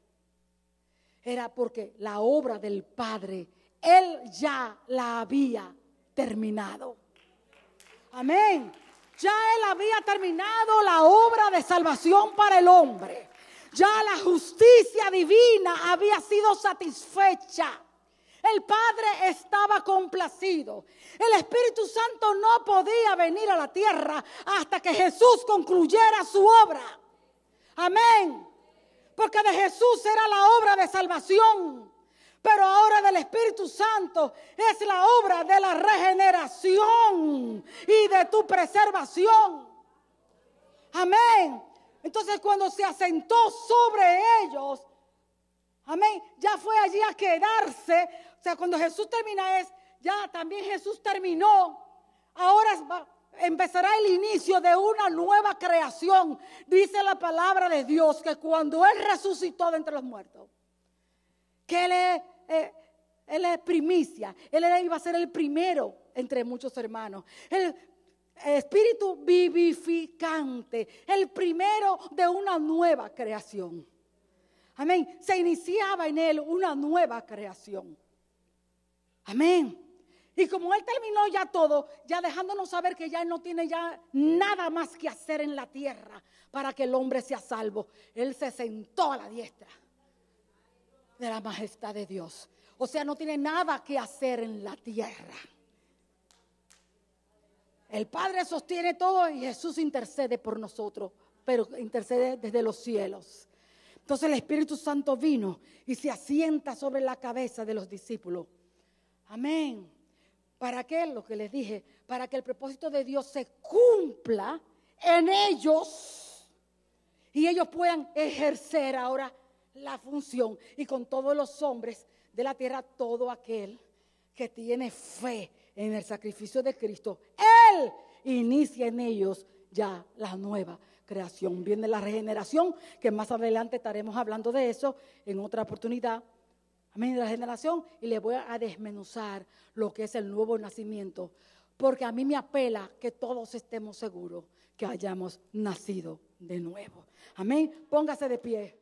Era porque la obra del Padre, Él ya la había terminado. Amén. Ya Él había terminado la obra de salvación para el hombre. Ya la justicia divina había sido satisfecha. El Padre estaba complacido. El Espíritu Santo no podía venir a la tierra hasta que Jesús concluyera su obra. Amén. Porque de Jesús era la obra de salvación. Pero ahora del Espíritu Santo es la obra de la regeneración y de tu preservación. Amén. Entonces cuando se asentó sobre ellos, amén, ya fue allí a quedarse. O sea, cuando Jesús termina ya también Jesús terminó. Ahora empezará el inicio de una nueva creación. Dice la palabra de Dios que cuando Él resucitó de entre los muertos, que Él es primicia. Él iba a ser el primero entre muchos hermanos. El espíritu vivificante. El primero de una nueva creación. Amén. Se iniciaba en Él una nueva creación. Amén. Y como Él terminó ya todo, ya dejándonos saber que ya Él no tiene ya nada más que hacer en la tierra para que el hombre sea salvo. Él se sentó a la diestra de la majestad de Dios. O sea, no tiene nada que hacer en la tierra. El Padre sostiene todo y Jesús intercede por nosotros, pero intercede desde los cielos. Entonces el Espíritu Santo vino y se asienta sobre la cabeza de los discípulos. Amén. ¿Para qué? Lo que les dije, para que el propósito de Dios se cumpla en ellos y ellos puedan ejercer ahora la función. Y con todos los hombres de la tierra, todo aquel que tiene fe en el sacrificio de Cristo, Él inicia en ellos ya la nueva creación. Viene la regeneración, que más adelante estaremos hablando de eso en otra oportunidad. Amén, de la generación. Y les voy a desmenuzar lo que es el nuevo nacimiento porque a mí me apela que todos estemos seguros que hayamos nacido de nuevo. Amén. Póngase de pie.